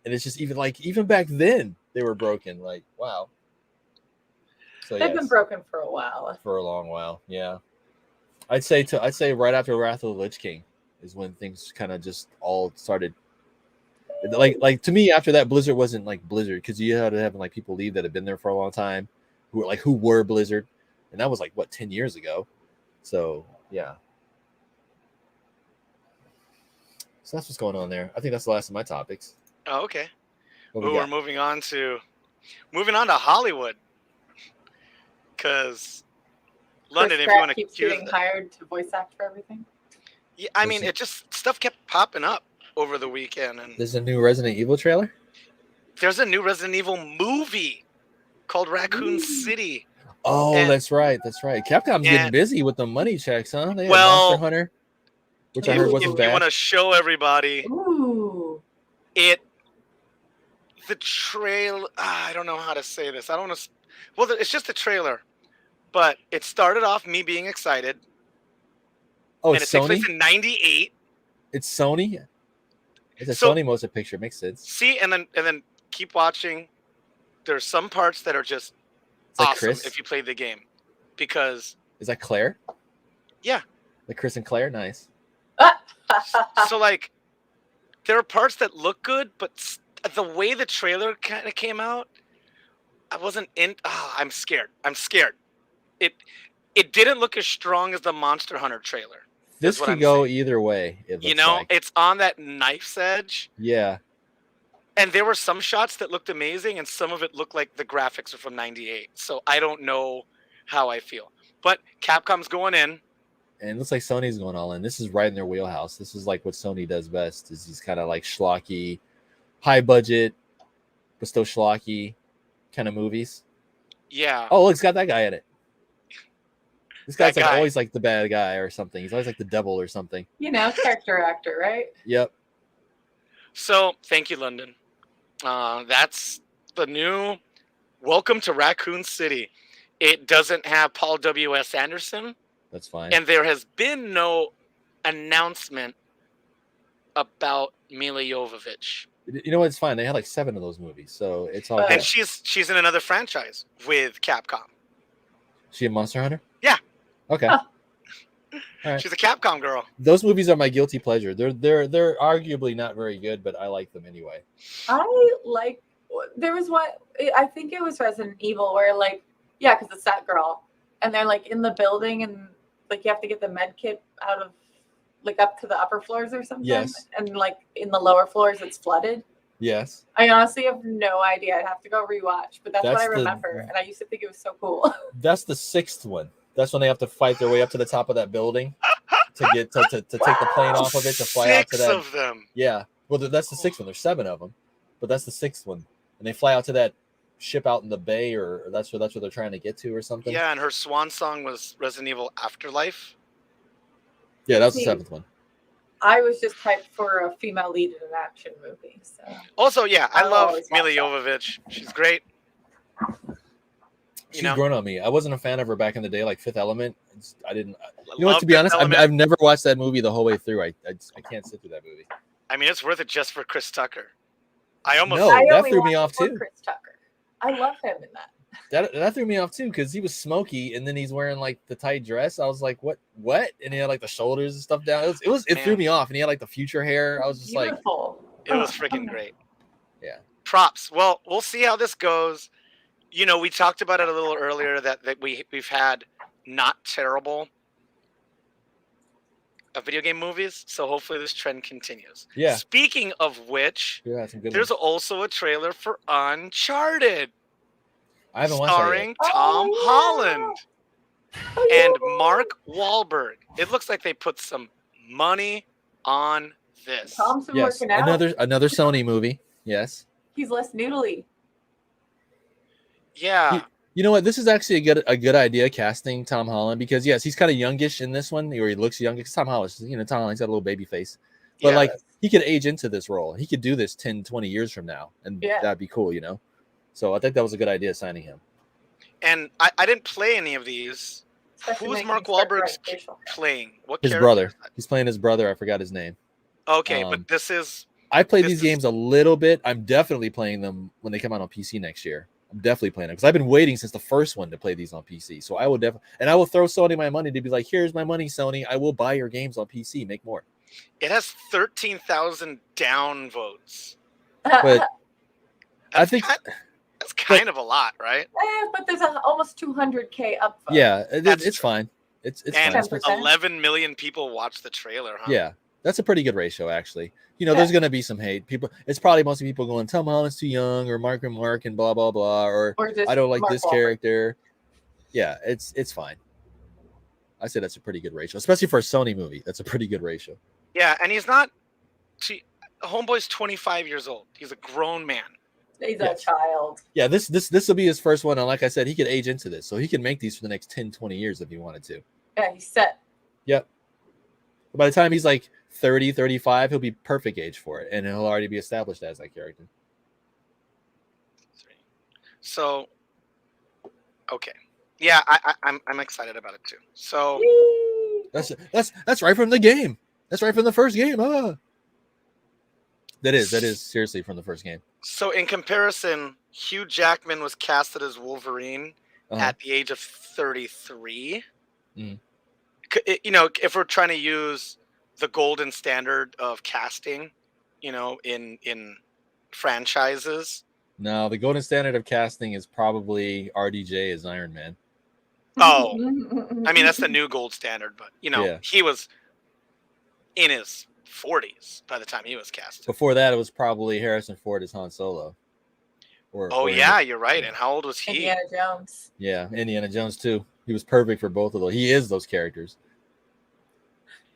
[SPEAKER 2] and it's just even back then they were broken. Like, wow. So
[SPEAKER 3] they've been broken for a while.
[SPEAKER 2] For a long while, yeah. I'd say right after Wrath of the Lich King is when things kind of just all started. Like to me, after that, Blizzard wasn't like Blizzard because you had to have like people leave that had been there for a long time, who were Blizzard, and that was like 10 years ago. So yeah. So that's what's going on there. I think that's the last of my topics.
[SPEAKER 1] Oh, okay. We're moving on to Hollywood. Because London, if you want to
[SPEAKER 3] keeps getting hired to voice act for everything.
[SPEAKER 1] Yeah, I mean, stuff kept popping up over the weekend, and
[SPEAKER 2] there's a new Resident Evil trailer.
[SPEAKER 1] there's a new Resident Evil movie called Raccoon City.
[SPEAKER 2] Oh,
[SPEAKER 1] And-
[SPEAKER 2] that's right. Capcom's getting busy with the money checks, huh? They had
[SPEAKER 1] Well,
[SPEAKER 2] Monster Hunter, which I heard
[SPEAKER 1] If
[SPEAKER 2] wasn't
[SPEAKER 1] you
[SPEAKER 2] bad.
[SPEAKER 1] want to show everybody
[SPEAKER 3] Ooh.
[SPEAKER 1] the trail, I don't know how to say this. I don't want to. Well, it's just a trailer, but it started off me being excited,
[SPEAKER 2] Oh,
[SPEAKER 1] and
[SPEAKER 2] it's
[SPEAKER 1] it takes
[SPEAKER 2] Sony.
[SPEAKER 1] place in '98.
[SPEAKER 2] It's Sony. It's a
[SPEAKER 1] So-
[SPEAKER 2] Sony motion picture. Makes sense.
[SPEAKER 1] See, and then keep watching. There's some parts that are just
[SPEAKER 2] It's like
[SPEAKER 1] awesome
[SPEAKER 2] Chris.
[SPEAKER 1] if you play the game, because
[SPEAKER 2] Is that Claire?
[SPEAKER 1] Yeah.
[SPEAKER 2] Like Chris and Claire. Nice.
[SPEAKER 1] so like there are parts that look good, but the way the trailer kind of came out, I wasn't in. I'm scared. It didn't look as strong as the Monster Hunter trailer.
[SPEAKER 2] This
[SPEAKER 1] what
[SPEAKER 2] could
[SPEAKER 1] I'm
[SPEAKER 2] go
[SPEAKER 1] saying.
[SPEAKER 2] either way. It
[SPEAKER 1] You
[SPEAKER 2] looks
[SPEAKER 1] know,
[SPEAKER 2] like.
[SPEAKER 1] it's on that knife's edge,
[SPEAKER 2] Yeah.
[SPEAKER 1] and there were some shots that looked amazing, and some of it looked like the graphics are from '98. So I don't know how I feel, but Capcom's going in.
[SPEAKER 2] And it looks like Sony's going all in. This is right in their wheelhouse. This is like what Sony does best. Is these kind of like schlocky, high budget, but still schlocky kind of movies.
[SPEAKER 1] Yeah.
[SPEAKER 2] Oh, look, it's got that guy in it. This guy's
[SPEAKER 1] That
[SPEAKER 2] like
[SPEAKER 1] guy.
[SPEAKER 2] always like the bad guy or something. He's always like the devil or something.
[SPEAKER 3] Character actor, right?
[SPEAKER 2] Yep.
[SPEAKER 1] So thank you, London. That's the new Welcome to Raccoon City. It doesn't have Paul W.S. Anderson,
[SPEAKER 2] That's fine.
[SPEAKER 1] and there has been no announcement about Mila Jovovich.
[SPEAKER 2] You know what? It's fine. They had like 7 of those movies, so it's all
[SPEAKER 3] And
[SPEAKER 2] good.
[SPEAKER 1] And she's in another franchise with Capcom.
[SPEAKER 2] She a Monster Hunter?
[SPEAKER 1] Yeah.
[SPEAKER 2] Okay.
[SPEAKER 3] Huh.
[SPEAKER 2] All right.
[SPEAKER 1] She's a Capcom girl.
[SPEAKER 2] Those movies are my guilty pleasure. They're arguably not very good, but I like them anyway.
[SPEAKER 3] There was one, I think it was Resident Evil, where because it's that girl, and they're like in the building, and like you have to get the med kit out of up to the upper floors or something.
[SPEAKER 2] Yes.
[SPEAKER 3] And like in the lower floors it's flooded.
[SPEAKER 2] Yes.
[SPEAKER 3] I honestly have no idea. I'd have to go rewatch, but that's what
[SPEAKER 2] That's
[SPEAKER 3] I
[SPEAKER 2] the-
[SPEAKER 3] remember. And I used to think it was so cool.
[SPEAKER 2] That's the 6th one. That's when they have to fight their way up to the top of that building to get to take the plane off of it to fly out to
[SPEAKER 1] 6
[SPEAKER 2] that.
[SPEAKER 1] of them.
[SPEAKER 2] Yeah. Well, that's the 6th one. There's 7 of them, but that's the 6th one, and they fly out to that ship out in the bay, or that's where they're trying to get to, or something.
[SPEAKER 1] Yeah, and her swan song was Resident Evil Afterlife.
[SPEAKER 2] Yeah, that was the
[SPEAKER 3] See,
[SPEAKER 2] 7th one.
[SPEAKER 3] I was just hyped for a female lead in an action movie. So
[SPEAKER 1] Also, yeah, I
[SPEAKER 3] I'll
[SPEAKER 1] love
[SPEAKER 3] always
[SPEAKER 1] Mila
[SPEAKER 3] watch that.
[SPEAKER 1] Jovovich. She's great.
[SPEAKER 2] She's
[SPEAKER 1] know?
[SPEAKER 2] grown on me. I wasn't a fan of her back in the day, like Fifth Element. I didn't. You know
[SPEAKER 1] Love
[SPEAKER 2] what? To be
[SPEAKER 1] Fifth
[SPEAKER 2] honest,
[SPEAKER 1] Element.
[SPEAKER 2] I've never watched that movie the whole way through. I can't sit through that movie.
[SPEAKER 1] I mean, it's worth it just for Chris Tucker. I almost
[SPEAKER 2] No.
[SPEAKER 3] I
[SPEAKER 2] that
[SPEAKER 3] only
[SPEAKER 2] threw me
[SPEAKER 3] watched
[SPEAKER 2] off
[SPEAKER 3] it for
[SPEAKER 2] too.
[SPEAKER 3] Chris Tucker. I love him in that.
[SPEAKER 2] That threw me off too, because he was smoky, and then he's wearing like the tight dress. I was like, what? And he had like the shoulders and stuff down. It threw
[SPEAKER 1] Man.
[SPEAKER 2] me off, and he had like the future hair. I was just like,
[SPEAKER 3] Beautiful.
[SPEAKER 1] It was freaking great.
[SPEAKER 2] Yeah.
[SPEAKER 1] Props. Well, we'll see how this goes. You know, we talked about it a little earlier that we've had not terrible video game movies, so hopefully this trend continues.
[SPEAKER 2] Yeah.
[SPEAKER 1] Speaking of which,
[SPEAKER 2] yeah, some good
[SPEAKER 1] there's
[SPEAKER 2] ones.
[SPEAKER 1] also a trailer for Uncharted,
[SPEAKER 2] I haven't watched that yet.
[SPEAKER 1] starring Tom
[SPEAKER 3] Oh, yeah.
[SPEAKER 1] Holland
[SPEAKER 3] Oh, yeah.
[SPEAKER 1] and Mark Wahlberg. It looks like they put some money on this.
[SPEAKER 3] Tom's been
[SPEAKER 2] Yes,
[SPEAKER 3] working out.
[SPEAKER 2] another Sony movie. Yes.
[SPEAKER 3] He's less noodly.
[SPEAKER 1] Yeah.
[SPEAKER 2] You know what? This is actually a good idea, casting Tom Holland, because yes, he's kind of youngish in this one, or he looks youngish. Tom Holland, Tom Holland's got a little baby face, but
[SPEAKER 1] Yeah.
[SPEAKER 2] like he could age into this role. He could do this 10, 20 years from now, and
[SPEAKER 3] Yeah.
[SPEAKER 2] that'd be cool, So I think that was a good idea signing him.
[SPEAKER 1] And I didn't play any of these.
[SPEAKER 3] Especially
[SPEAKER 1] Who's
[SPEAKER 3] making
[SPEAKER 1] Mark
[SPEAKER 3] start
[SPEAKER 1] Wahlberg's
[SPEAKER 3] right facial hair.
[SPEAKER 1] playing? What
[SPEAKER 2] His
[SPEAKER 1] character
[SPEAKER 2] brother.
[SPEAKER 1] is that?
[SPEAKER 2] He's playing his brother. I forgot his name.
[SPEAKER 1] Okay,
[SPEAKER 2] Um,
[SPEAKER 1] but this is
[SPEAKER 2] I played
[SPEAKER 1] This
[SPEAKER 2] these
[SPEAKER 1] is-
[SPEAKER 2] games a little bit. I'm definitely playing them when they come out on PC next year. I'm definitely playing them because I've been waiting since the first one to play these on PC. So I will definitely, and I will throw Sony my money to be like, here's my money, Sony. I will buy your games on PC. Make more.
[SPEAKER 1] it has 13,000 downvotes.
[SPEAKER 2] But I think,
[SPEAKER 1] That's kind of a lot, right?
[SPEAKER 3] But there's almost 200K upvote.
[SPEAKER 2] yeah,
[SPEAKER 1] That's
[SPEAKER 2] it's
[SPEAKER 1] true.
[SPEAKER 2] fine. It's
[SPEAKER 1] And
[SPEAKER 2] fine.
[SPEAKER 3] 10%.
[SPEAKER 1] 11 million people watched the trailer, huh?
[SPEAKER 2] Yeah, that's a pretty good ratio, actually.
[SPEAKER 3] Yeah.
[SPEAKER 2] There's gonna be some hate. It's probably mostly people going, Tom Holland's too young, or Mark and Mark, and blah blah blah, or
[SPEAKER 3] Or just
[SPEAKER 2] I don't like
[SPEAKER 3] Mark
[SPEAKER 2] this
[SPEAKER 3] Wahlberg.
[SPEAKER 2] character. Yeah, it's fine. I say that's a pretty good ratio, especially for a Sony movie. That's a pretty good ratio.
[SPEAKER 1] Yeah, and he's not. Homeboy's 25 years old. He's a grown man.
[SPEAKER 3] He's
[SPEAKER 2] Yes.
[SPEAKER 3] a child.
[SPEAKER 2] Yeah, this will be his first one, and like I said, he could age into this, so he can make these for the next 10, 20 years if he wanted to.
[SPEAKER 3] Yeah, he's set.
[SPEAKER 2] Yep. By the time he's like 30, 35, he'll be perfect age for it, and he'll already be established as that character.
[SPEAKER 1] So, okay, yeah, I'm excited about it too. So
[SPEAKER 3] Whee!
[SPEAKER 2] That's right from the game. That's right from the first game. That is seriously from the first game.
[SPEAKER 1] So in comparison, Hugh Jackman was casted as Wolverine at the age of 33.
[SPEAKER 2] Mhm.
[SPEAKER 1] You know, if we're trying to use the golden standard of casting, you know, in franchises.
[SPEAKER 2] No, the golden standard of casting is probably RDJ as Iron Man.
[SPEAKER 1] Oh, I mean, that's the new gold standard, but you know,
[SPEAKER 2] Yeah.
[SPEAKER 1] he was in his 40s by the time he was cast.
[SPEAKER 2] Before that, it was probably Harrison Ford as Han Solo.
[SPEAKER 1] Oh yeah, you're right. And how old was he?
[SPEAKER 3] Indiana Jones.
[SPEAKER 2] Yeah, Indiana Jones too. He was perfect for both of those. He is those characters.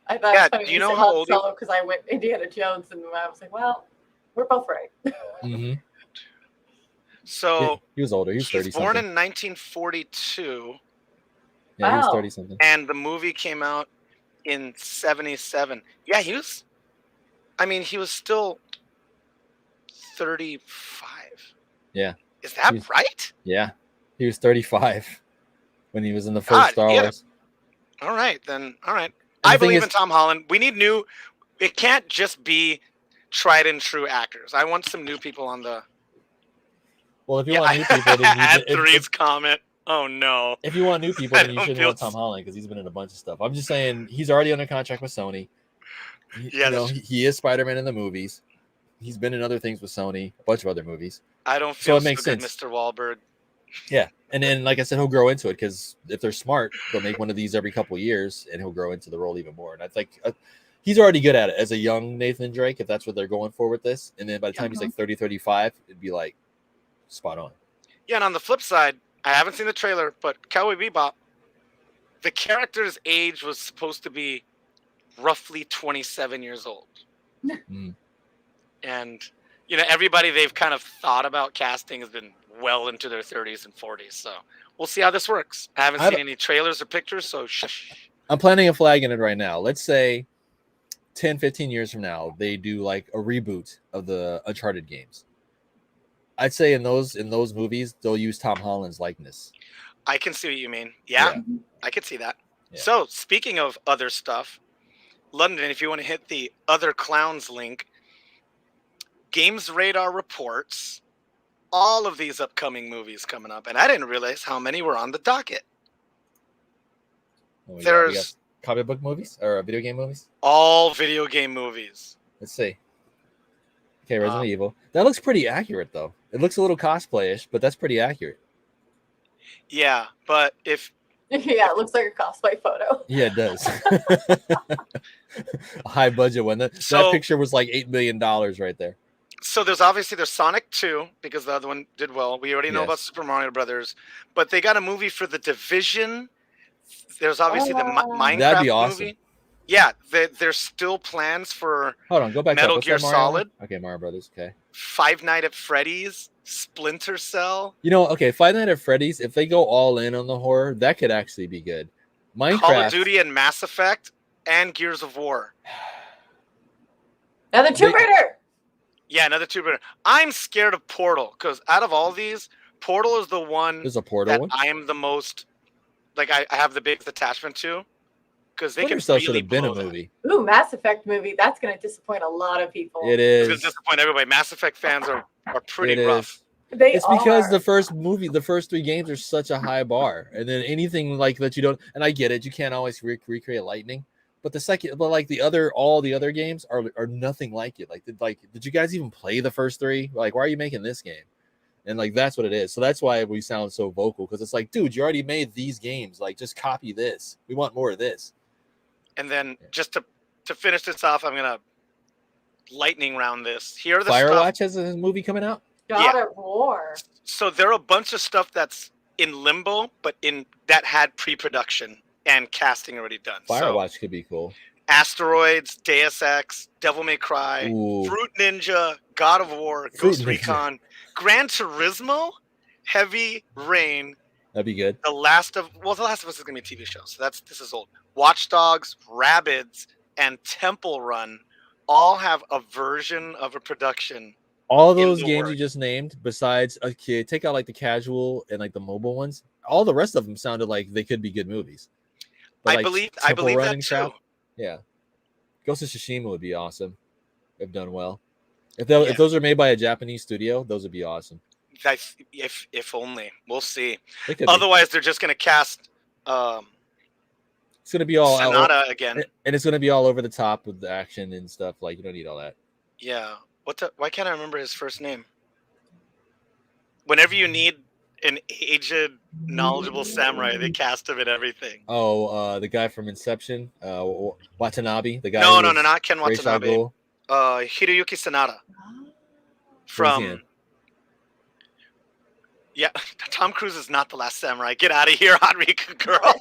[SPEAKER 3] I thought
[SPEAKER 1] Yeah,
[SPEAKER 3] it was funny
[SPEAKER 1] do you
[SPEAKER 3] when
[SPEAKER 1] know
[SPEAKER 3] said
[SPEAKER 1] how
[SPEAKER 3] Han
[SPEAKER 1] old he-
[SPEAKER 3] Solo because I went Indiana Jones and I was like, well, we're both right.
[SPEAKER 2] Mm-hmm.
[SPEAKER 1] So
[SPEAKER 2] He was older. He was 30
[SPEAKER 1] he's born
[SPEAKER 2] something.
[SPEAKER 1] in 1942,
[SPEAKER 2] Yeah, he was
[SPEAKER 3] Wow.
[SPEAKER 2] 30 something.
[SPEAKER 1] and the movie came out in 77. Yeah, he was. I mean, he was still 35.
[SPEAKER 2] Yeah.
[SPEAKER 1] Is that
[SPEAKER 2] He's-
[SPEAKER 1] right?
[SPEAKER 2] Yeah, he was 35 when he was in the first
[SPEAKER 1] God,
[SPEAKER 2] Star
[SPEAKER 1] yeah.
[SPEAKER 2] Wars.
[SPEAKER 1] All right, then. All right.
[SPEAKER 2] the
[SPEAKER 1] I
[SPEAKER 2] thing
[SPEAKER 1] believe
[SPEAKER 2] is-
[SPEAKER 1] in Tom Holland. We need new. It can't just be tried and true actors. I want some new people on the.
[SPEAKER 2] Well, if you
[SPEAKER 1] Yeah,
[SPEAKER 2] want new people, then
[SPEAKER 1] had
[SPEAKER 2] you
[SPEAKER 1] Three's comment. Oh no.
[SPEAKER 2] if you want new people,
[SPEAKER 1] I
[SPEAKER 2] then you
[SPEAKER 1] don't
[SPEAKER 2] shouldn't
[SPEAKER 1] feel
[SPEAKER 2] want Tom Holland because he's been in a bunch of stuff. I'm just saying he's already under contract with Sony.
[SPEAKER 1] Yeah, that's
[SPEAKER 2] he is Spider-Man in the movies. He's been in other things with Sony, a bunch of other movies.
[SPEAKER 1] I don't
[SPEAKER 2] So
[SPEAKER 1] feel
[SPEAKER 2] it makes
[SPEAKER 1] good,
[SPEAKER 2] sense.
[SPEAKER 1] Mr. Wahlberg.
[SPEAKER 2] Yeah, and then like I said, he'll grow into it because if they're smart, they'll make one of these every couple years, and he'll grow into the role even more. And I think he's already good at it as a young Nathan Drake, if that's what they're going for with this. And then by the time he's like 30, 35, it'd be like spot on.
[SPEAKER 1] Yeah, and on the flip side, I haven't seen the trailer, but Cowboy Bebop, the character's age was supposed to be roughly 27 years old.
[SPEAKER 2] Mm.
[SPEAKER 1] And, you know, everybody they've kind of thought about casting has been well into their 30s and 40s. So we'll see how this works. I haven't seen any trailers or pictures, so shh.
[SPEAKER 2] I'm planning a flag in it right now. Let's say 10, 15 years from now, they do like a reboot of the Uncharted games. I'd say in those movies, they'll use Tom Holland's likeness.
[SPEAKER 1] I can see what you mean. Yeah. I could see that.
[SPEAKER 2] Yeah.
[SPEAKER 1] So speaking of other stuff, London, if you want to hit the other clowns link, Games Radar reports all of these upcoming movies coming up, and I didn't realize how many were on the docket.
[SPEAKER 2] We got
[SPEAKER 1] There's
[SPEAKER 2] comic book movies or video game movies.
[SPEAKER 1] all video game movies.
[SPEAKER 2] Let's see. Okay, Resident Evil. That looks pretty accurate, though. It looks a little cosplayish, but that's pretty accurate.
[SPEAKER 1] Yeah, but if
[SPEAKER 3] Yeah, it looks like a cosplay photo.
[SPEAKER 2] Yeah, it does. A high budget one. That
[SPEAKER 1] So-
[SPEAKER 2] picture was like $8 million right there.
[SPEAKER 1] so, there's Sonic 2 because the other one did well. We already know
[SPEAKER 2] Yes.
[SPEAKER 1] about Super Mario Brothers, but they got a movie for The Division. There's obviously the Minecraft
[SPEAKER 2] That'd be awesome.
[SPEAKER 1] movie. Yeah, there's still plans for
[SPEAKER 2] Hold on, go back.
[SPEAKER 1] Metal
[SPEAKER 2] up. What's
[SPEAKER 1] Gear
[SPEAKER 2] that, Mario
[SPEAKER 1] Solid?
[SPEAKER 2] one? Okay, Mario Brothers. Okay.
[SPEAKER 1] Five Nights at Freddy's, Splinter Cell,
[SPEAKER 2] You know, okay, Five Nights at Freddy's. If they go all in on the horror, that could actually be good. Minecraft.
[SPEAKER 1] Call of Duty and Mass Effect, and Gears of War.
[SPEAKER 3] Another Tomb
[SPEAKER 2] They-
[SPEAKER 3] Raider.
[SPEAKER 1] Yeah, another two. I'm scared of Portal because out of all these, Portal is the one
[SPEAKER 2] There's a Portal
[SPEAKER 1] that
[SPEAKER 2] one.
[SPEAKER 1] I am the most like. I have the biggest attachment to because they
[SPEAKER 2] Splinter
[SPEAKER 1] can
[SPEAKER 2] Cell should
[SPEAKER 1] really
[SPEAKER 2] have been
[SPEAKER 1] blow
[SPEAKER 2] a
[SPEAKER 1] that.
[SPEAKER 2] movie.
[SPEAKER 3] Ooh, Mass Effect movie. That's going to disappoint a lot of people.
[SPEAKER 2] It
[SPEAKER 1] It's gonna
[SPEAKER 2] is.
[SPEAKER 1] disappoint everybody. Mass Effect fans are pretty
[SPEAKER 2] It
[SPEAKER 1] rough.
[SPEAKER 2] is.
[SPEAKER 3] They
[SPEAKER 2] It's because
[SPEAKER 3] are.
[SPEAKER 2] the first three games are such a high bar, and then anything like that you don't. And I get it, you can't always recreate lightning, but all the other games are nothing like it. Did you guys even play the first three? Like, why are you making this game? And like that's what it is. So that's why we sound so vocal because it's like, dude, you already made these games. Like, just copy this. We want more of this.
[SPEAKER 1] And then just to finish this off, I'm gonna lightning round this. Here are the
[SPEAKER 2] Firewatch
[SPEAKER 1] stuff.
[SPEAKER 2] has a movie coming out.
[SPEAKER 3] God of War.
[SPEAKER 1] So there are a bunch of stuff that's in limbo, but that had pre-production and casting already done. So
[SPEAKER 2] Firewatch could be cool.
[SPEAKER 1] Asteroids, Deus Ex, Devil May Cry,
[SPEAKER 2] Ooh.
[SPEAKER 1] Fruit Ninja, God of War,
[SPEAKER 2] Fruit
[SPEAKER 1] Ghost
[SPEAKER 2] Ninja.
[SPEAKER 1] Recon, Gran Turismo, Heavy Rain,
[SPEAKER 2] That'd be good.
[SPEAKER 1] The Last of Us is gonna be a TV show, so this is old. Watch Dogs, Rabbids, and Temple Run all have a version of a production.
[SPEAKER 2] All
[SPEAKER 1] in
[SPEAKER 2] those
[SPEAKER 1] the
[SPEAKER 2] games you
[SPEAKER 1] works.
[SPEAKER 2] just named, besides take out like the casual and like the mobile ones, all the rest of them sounded like they could be good movies. But
[SPEAKER 1] I
[SPEAKER 2] like
[SPEAKER 1] believe
[SPEAKER 2] Temple
[SPEAKER 1] that
[SPEAKER 2] Running
[SPEAKER 1] too.
[SPEAKER 2] Trap, yeah. Ghost of Tsushima would be awesome if done well. If
[SPEAKER 1] Yeah.
[SPEAKER 2] those are made by a Japanese studio, those would be awesome.
[SPEAKER 1] If only. We'll see.
[SPEAKER 2] They could be.
[SPEAKER 1] Otherwise, they're just gonna cast
[SPEAKER 2] It's gonna be all
[SPEAKER 1] Sonata again.
[SPEAKER 2] and it's gonna be all over the top with the action and stuff. Like, you don't need all that.
[SPEAKER 1] Yeah. Why can't I remember his first name? Whenever you need an aged, knowledgeable samurai, they cast him in everything.
[SPEAKER 2] Oh, the guy from Inception, Watanabe, the guy.
[SPEAKER 1] No,
[SPEAKER 2] who was
[SPEAKER 1] not Ken
[SPEAKER 2] Ra's al
[SPEAKER 1] Watanabe.
[SPEAKER 2] Ghul.
[SPEAKER 1] Hiroyuki Sanada
[SPEAKER 2] What was he in?
[SPEAKER 1] from. Yeah, Tom Cruise is not the last samurai. Get out of here, Henrika girl.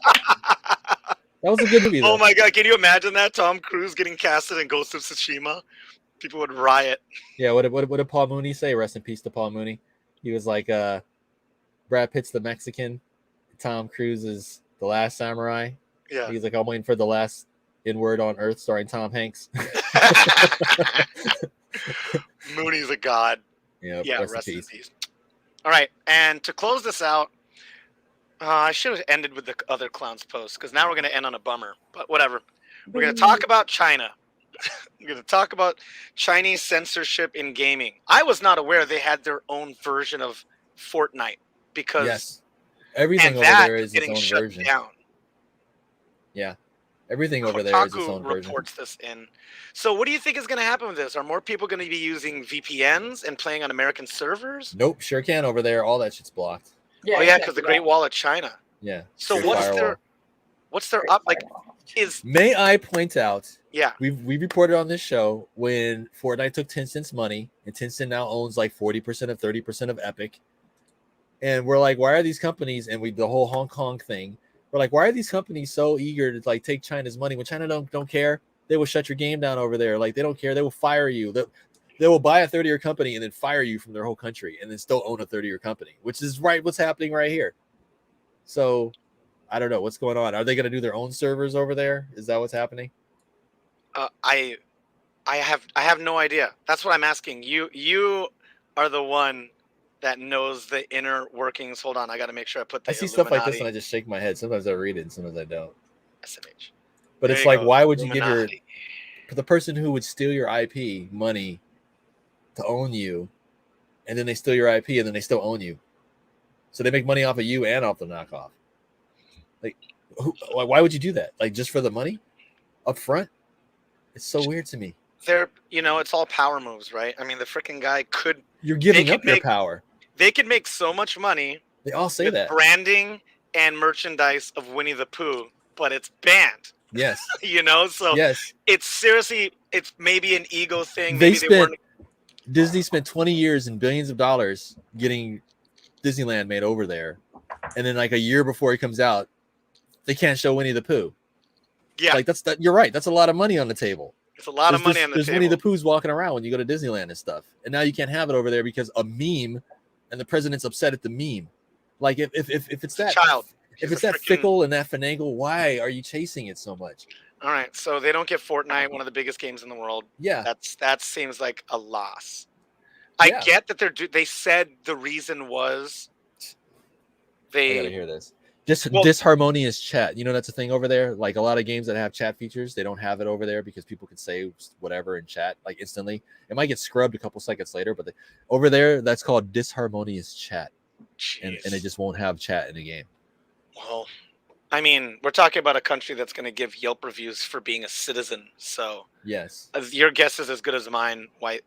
[SPEAKER 2] That was a good movie, though.
[SPEAKER 1] Oh my god, can you imagine that? Tom Cruise getting casted in Ghost of Tsushima? People would riot.
[SPEAKER 2] Yeah, what did Paul Mooney say? Rest in peace to Paul Mooney. He was like, Brad Pitt's the Mexican, Tom Cruise is the last samurai.
[SPEAKER 1] Yeah.
[SPEAKER 2] He's like, I'm waiting for the last N-word on Earth, starring Tom Hanks.
[SPEAKER 1] Mooney's a god.
[SPEAKER 2] Yeah,
[SPEAKER 1] Rest in peace. All right, and to close this out, I should have ended with the other clowns post, because now we're going to end on a bummer. But whatever. We're going to talk about China. We're going to talk about Chinese censorship in gaming. I was not aware they had their own version of Fortnite, because
[SPEAKER 2] yes, everything over there is its own version.
[SPEAKER 1] Down.
[SPEAKER 2] Yeah, everything over there is its own version.
[SPEAKER 1] Reports this in. So what do you think is going to happen with this? Are more people going to be using VPNs and playing on American servers?
[SPEAKER 2] Nope, sure can over there. All that shit's blocked.
[SPEAKER 3] Yeah,
[SPEAKER 1] Because the Great Wall of China.
[SPEAKER 2] Yeah.
[SPEAKER 1] So what's their up like?
[SPEAKER 2] May I point out?
[SPEAKER 1] Yeah.
[SPEAKER 2] We reported on this show when Fortnite took Tencent's money, and Tencent now owns like 40% of 30% of Epic. And we're like, why are these companies, and the whole Hong Kong thing, we're like, why are these companies so eager to like take China's money when China don't care? They will shut your game down over there. Like, they don't care. They will fire you. They will buy a 30-year company and then fire you from their whole country and then still own a 30-year company, which is what's happening right here. So I don't know what's going on. Are they going to do their own servers over there? Is that what's happening?
[SPEAKER 1] I have no idea. That's what I'm asking. You are the one that knows the inner workings. Hold on, I got to make sure I put the
[SPEAKER 2] I see stuff like this and I just shake my head. Sometimes I read it and sometimes I don't.
[SPEAKER 1] SMH.
[SPEAKER 2] But it's like, why would you give the person who would steal your IP money to own you, and then they steal your IP and then they still own you? So they make money off of you and off the knockoff. Like, why would you do that? Like, just for the money up front? It's so weird to me.
[SPEAKER 1] It's all power moves, right? I mean, the freaking guy could.
[SPEAKER 2] You're giving up your power.
[SPEAKER 1] They could make so much money.
[SPEAKER 2] They all say that.
[SPEAKER 1] Branding and merchandise of Winnie the Pooh, but it's banned.
[SPEAKER 2] Yes.
[SPEAKER 1] So
[SPEAKER 2] yes.
[SPEAKER 1] It's seriously, it's maybe an ego thing.
[SPEAKER 2] Disney spent 20 years and billions of dollars getting Disneyland made over there. And then like a year before it comes out, they can't show Winnie the Pooh.
[SPEAKER 1] Yeah.
[SPEAKER 2] Like you're right. That's a lot of money on the table.
[SPEAKER 1] It's a lot of money on the table.
[SPEAKER 2] There's Winnie the Poohs walking around when you go to Disneyland and stuff. And now you can't have it over there because a meme and the president's upset at the meme. Like if it's that
[SPEAKER 1] child.
[SPEAKER 2] If it's that fickle and that finagle, why are you chasing it so much?
[SPEAKER 1] All right, so they don't get Fortnite, one of the biggest games in the world.
[SPEAKER 2] Yeah,
[SPEAKER 1] that seems like a loss. I get that they said the reason was
[SPEAKER 2] I gotta hear this. Disharmonious chat. That's a thing over there. Like a lot of games that have chat features, they don't have it over there because people can say whatever in chat like instantly. It might get scrubbed a couple seconds later, but over there, that's called disharmonious chat, and they just won't have chat in the game.
[SPEAKER 1] Well, I mean, we're talking about a country that's going to give Yelp reviews for being a citizen. So
[SPEAKER 2] yes,
[SPEAKER 1] your guess is as good as mine. Why?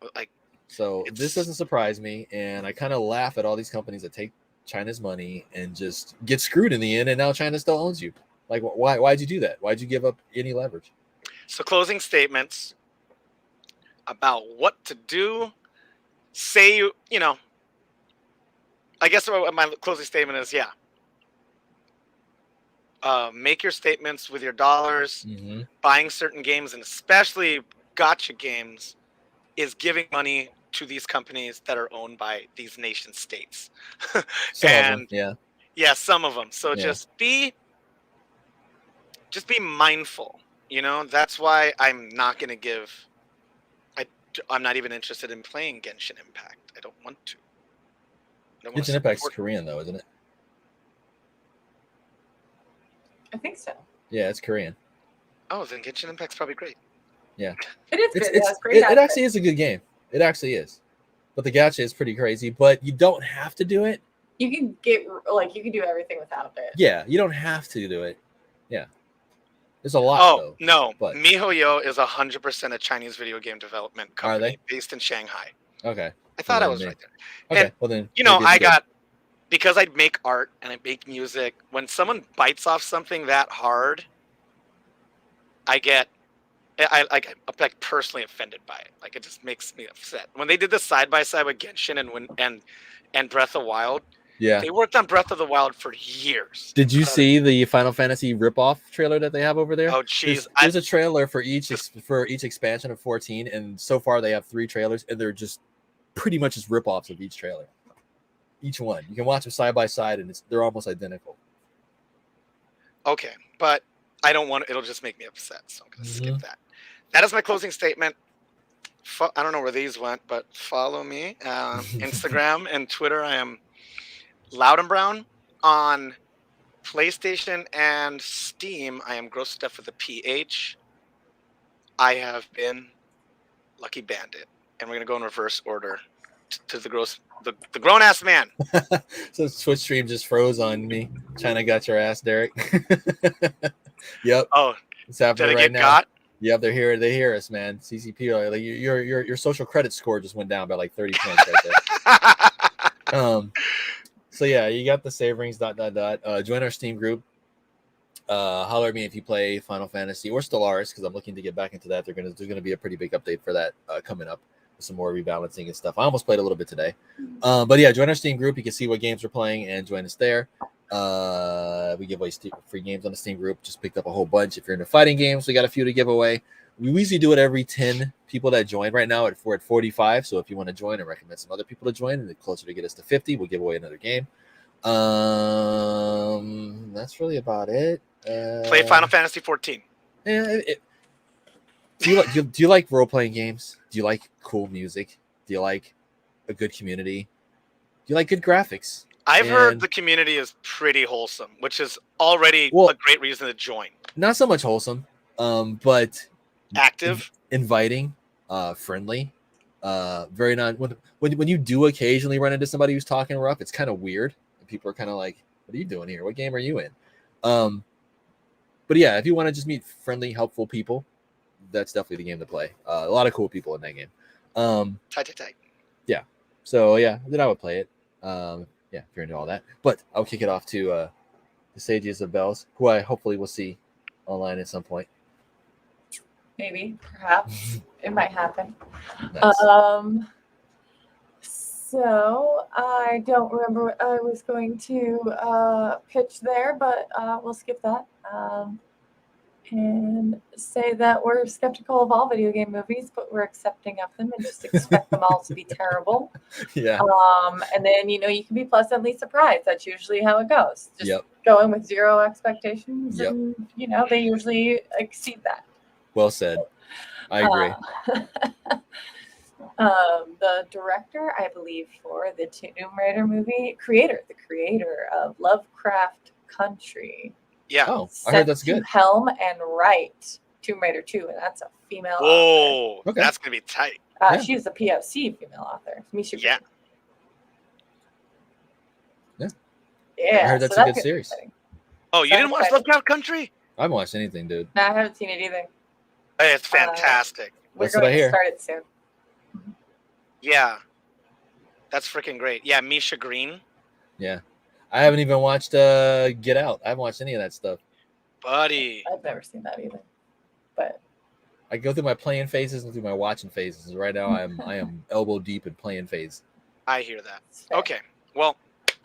[SPEAKER 2] So this doesn't surprise me, and I kind of laugh at all these companies that take China's money and just get screwed in the end, and now China still owns you. Like, why'd you do that? Why'd you give up any leverage?
[SPEAKER 1] So closing statements about what to do. Say I guess my closing statement is make your statements with your dollars.
[SPEAKER 2] Mm-hmm.
[SPEAKER 1] Buying certain games, and especially gotcha games, is giving money to these companies that are owned by these nation states.
[SPEAKER 2] Some of them,
[SPEAKER 1] And
[SPEAKER 2] yeah.
[SPEAKER 1] yeah, some of them. So
[SPEAKER 2] Yeah.
[SPEAKER 1] just be mindful. That's why I'm not going to give. I'm not even interested in playing Genshin Impact. I don't want to. I don't want to
[SPEAKER 2] Genshin Impact's
[SPEAKER 1] support.
[SPEAKER 2] Korean though, isn't it?
[SPEAKER 3] I think so.
[SPEAKER 2] Yeah, it's Korean.
[SPEAKER 1] Oh, then Genshin Impact's probably great.
[SPEAKER 2] Yeah.
[SPEAKER 3] It is good.
[SPEAKER 2] It's
[SPEAKER 3] great.
[SPEAKER 2] it actually is a good game. It actually is. But the gacha is pretty crazy. But you don't have to do it.
[SPEAKER 3] You can you can do everything without it.
[SPEAKER 2] Yeah, you don't have to do it. Yeah. There's a lot though.
[SPEAKER 1] No.
[SPEAKER 2] But
[SPEAKER 1] MiHoYo is 100% a Chinese video game development company based in Shanghai.
[SPEAKER 2] Okay.
[SPEAKER 1] I thought I was right there.
[SPEAKER 2] Okay.
[SPEAKER 1] And,
[SPEAKER 2] well then
[SPEAKER 1] because I make art and I make music, when someone bites off something that hard, I'm like personally offended by it. Like it just makes me upset. When they did the side by side with Genshin and Breath of the Wild,
[SPEAKER 2] yeah,
[SPEAKER 1] they worked on Breath of the Wild for years.
[SPEAKER 2] Did you see the Final Fantasy ripoff trailer that they have over there?
[SPEAKER 1] Oh jeez,
[SPEAKER 2] there's a trailer for each expansion of 14, and so far they have 3 trailers, and they're just pretty much just ripoffs of each trailer. Each one, you can watch them side by side, and they're almost identical.
[SPEAKER 1] Okay, but I don't want. It'll just make me upset, so I'm gonna skip that. That is my closing statement. I don't know where these went, but follow me Instagram and Twitter. I am Loud and Brown. On PlayStation and Steam, I am Gross Stuff with a PH. I have been Lucky Bandit, and we're gonna go in reverse order to the grown ass man.
[SPEAKER 2] So Twitch stream just froze on me. China got your ass, Derek. Yep.
[SPEAKER 1] Oh,
[SPEAKER 2] it's happening
[SPEAKER 1] did I
[SPEAKER 2] right
[SPEAKER 1] get
[SPEAKER 2] now.
[SPEAKER 1] got?
[SPEAKER 2] Yep, they hear us, man. CCP, like your social credit score just went down by like 30 points right there. So yeah, you got the save rings. ... Join our Steam group. Holler at me if you play Final Fantasy or Stellaris, because I'm looking to get back into that. There's gonna be a pretty big update for that coming up. Some more rebalancing and stuff. I almost played a little bit today. But yeah, join our Steam group. You can see what games we're playing and join us there. We give away free games on the Steam group. Just picked up a whole bunch. If you're into fighting games, we got a few to give away. We usually do it every 10 people that join. Right now we're at 45. So if you want to join and recommend some other people to join, and closer to get us to 50, we'll give away another game. That's really about it.
[SPEAKER 1] Play Final Fantasy 14.
[SPEAKER 2] Yeah. Do you like role playing games? Do you like cool music? Do you like a good community? Do you like good graphics?
[SPEAKER 1] I've heard the community is pretty wholesome, which is already a great reason to join.
[SPEAKER 2] Not so much wholesome, but
[SPEAKER 1] active,
[SPEAKER 2] inviting, friendly, very when you do occasionally run into somebody who's talking rough, it's kind of weird. People are kind of like, "What are you doing here? What game are you in?" But yeah, if you want to just meet friendly, helpful people, that's definitely the game to play. A lot of cool people in that game.
[SPEAKER 1] Tight.
[SPEAKER 2] Yeah. So yeah, then I would play it. Yeah, if you're into all that. But I'll kick it off to the Sages of Bells, who I hopefully will see online at some point.
[SPEAKER 3] Maybe, perhaps. It might happen.
[SPEAKER 2] Nice.
[SPEAKER 3] So I don't remember what I was going to pitch there, but we'll skip that. And say that we're skeptical of all video game movies, but we're accepting of them and just expect them all to be terrible.
[SPEAKER 2] Yeah.
[SPEAKER 3] And then, you can be pleasantly surprised. That's usually how it goes. Just go in with zero expectations and, they usually exceed that.
[SPEAKER 2] Well said. I agree.
[SPEAKER 3] The director, I believe, for the Tomb Raider movie, the creator of Lovecraft Country.
[SPEAKER 1] Yeah.
[SPEAKER 2] Oh, I heard that's good.
[SPEAKER 3] Helm and write Tomb Raider 2, and that's a female author.
[SPEAKER 1] Oh, okay. That's going to be tight.
[SPEAKER 3] She's a POC female author. Misha
[SPEAKER 1] yeah.
[SPEAKER 3] Yeah.
[SPEAKER 2] I heard that's a good series.
[SPEAKER 1] Oh, you didn't watch Lovecraft Country?
[SPEAKER 2] I haven't watched anything, dude.
[SPEAKER 3] No, I haven't seen it either.
[SPEAKER 1] Hey, it's fantastic.
[SPEAKER 3] We're going to start it soon.
[SPEAKER 1] Yeah. That's freaking great. Yeah, Misha Green.
[SPEAKER 2] Yeah. I haven't even watched Get Out. I haven't watched any of that stuff.
[SPEAKER 1] Buddy.
[SPEAKER 3] I've never seen that either. But
[SPEAKER 2] I go through my playing phases and through my watching phases. Right now I am elbow deep in playing phase.
[SPEAKER 1] I hear that. Okay. Well,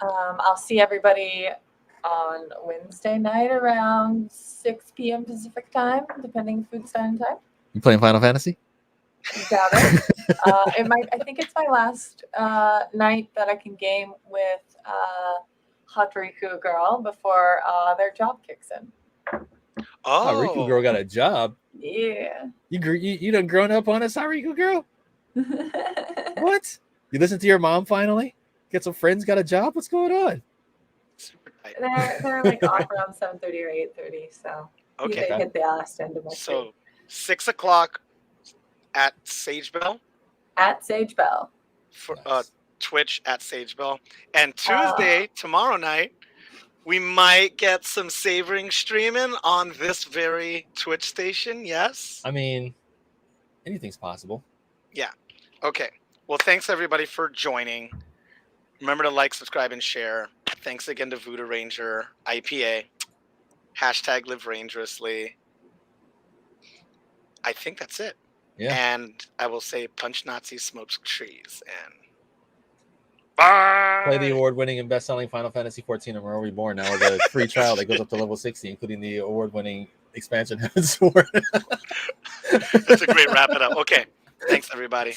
[SPEAKER 3] I'll see everybody on Wednesday night around 6 p.m. Pacific time, depending food sign time.
[SPEAKER 2] You playing Final Fantasy?
[SPEAKER 3] Doubt it. I think it's my last night that I can game with Hatoriku girl before their job kicks in.
[SPEAKER 2] Oh, Riku girl got a job.
[SPEAKER 3] Yeah.
[SPEAKER 2] You done grown up on us, Riku girl? What? You listen to your mom finally? Get some friends, got a job? What's going on?
[SPEAKER 1] Super tight.
[SPEAKER 3] They're like off around 7:30 or 8:30, so
[SPEAKER 1] Okay.
[SPEAKER 3] they hit the last end of my
[SPEAKER 1] So 6 o'clock at Sage Bell.
[SPEAKER 3] at Sage Bell.
[SPEAKER 1] For
[SPEAKER 2] Nice.
[SPEAKER 1] Twitch at Sage Bell. And Tuesday, tomorrow night, we might get some savoring streaming on this very Twitch station. Yes.
[SPEAKER 2] I mean, anything's possible.
[SPEAKER 1] Okay. Well, thanks everybody for joining. Remember to like, subscribe, and share. Thanks again to Voodoo Ranger IPA. # live dangerously. I think that's it.
[SPEAKER 2] Yeah.
[SPEAKER 1] And I will say punch Nazis, smokes trees, and bye.
[SPEAKER 2] Play the award-winning and best-selling Final Fantasy XIV and World Reborn now with a free trial that goes up to level 60, including the award-winning expansion Heaven's Sword.
[SPEAKER 1] That's a great wrap it up. Okay. Thanks, everybody.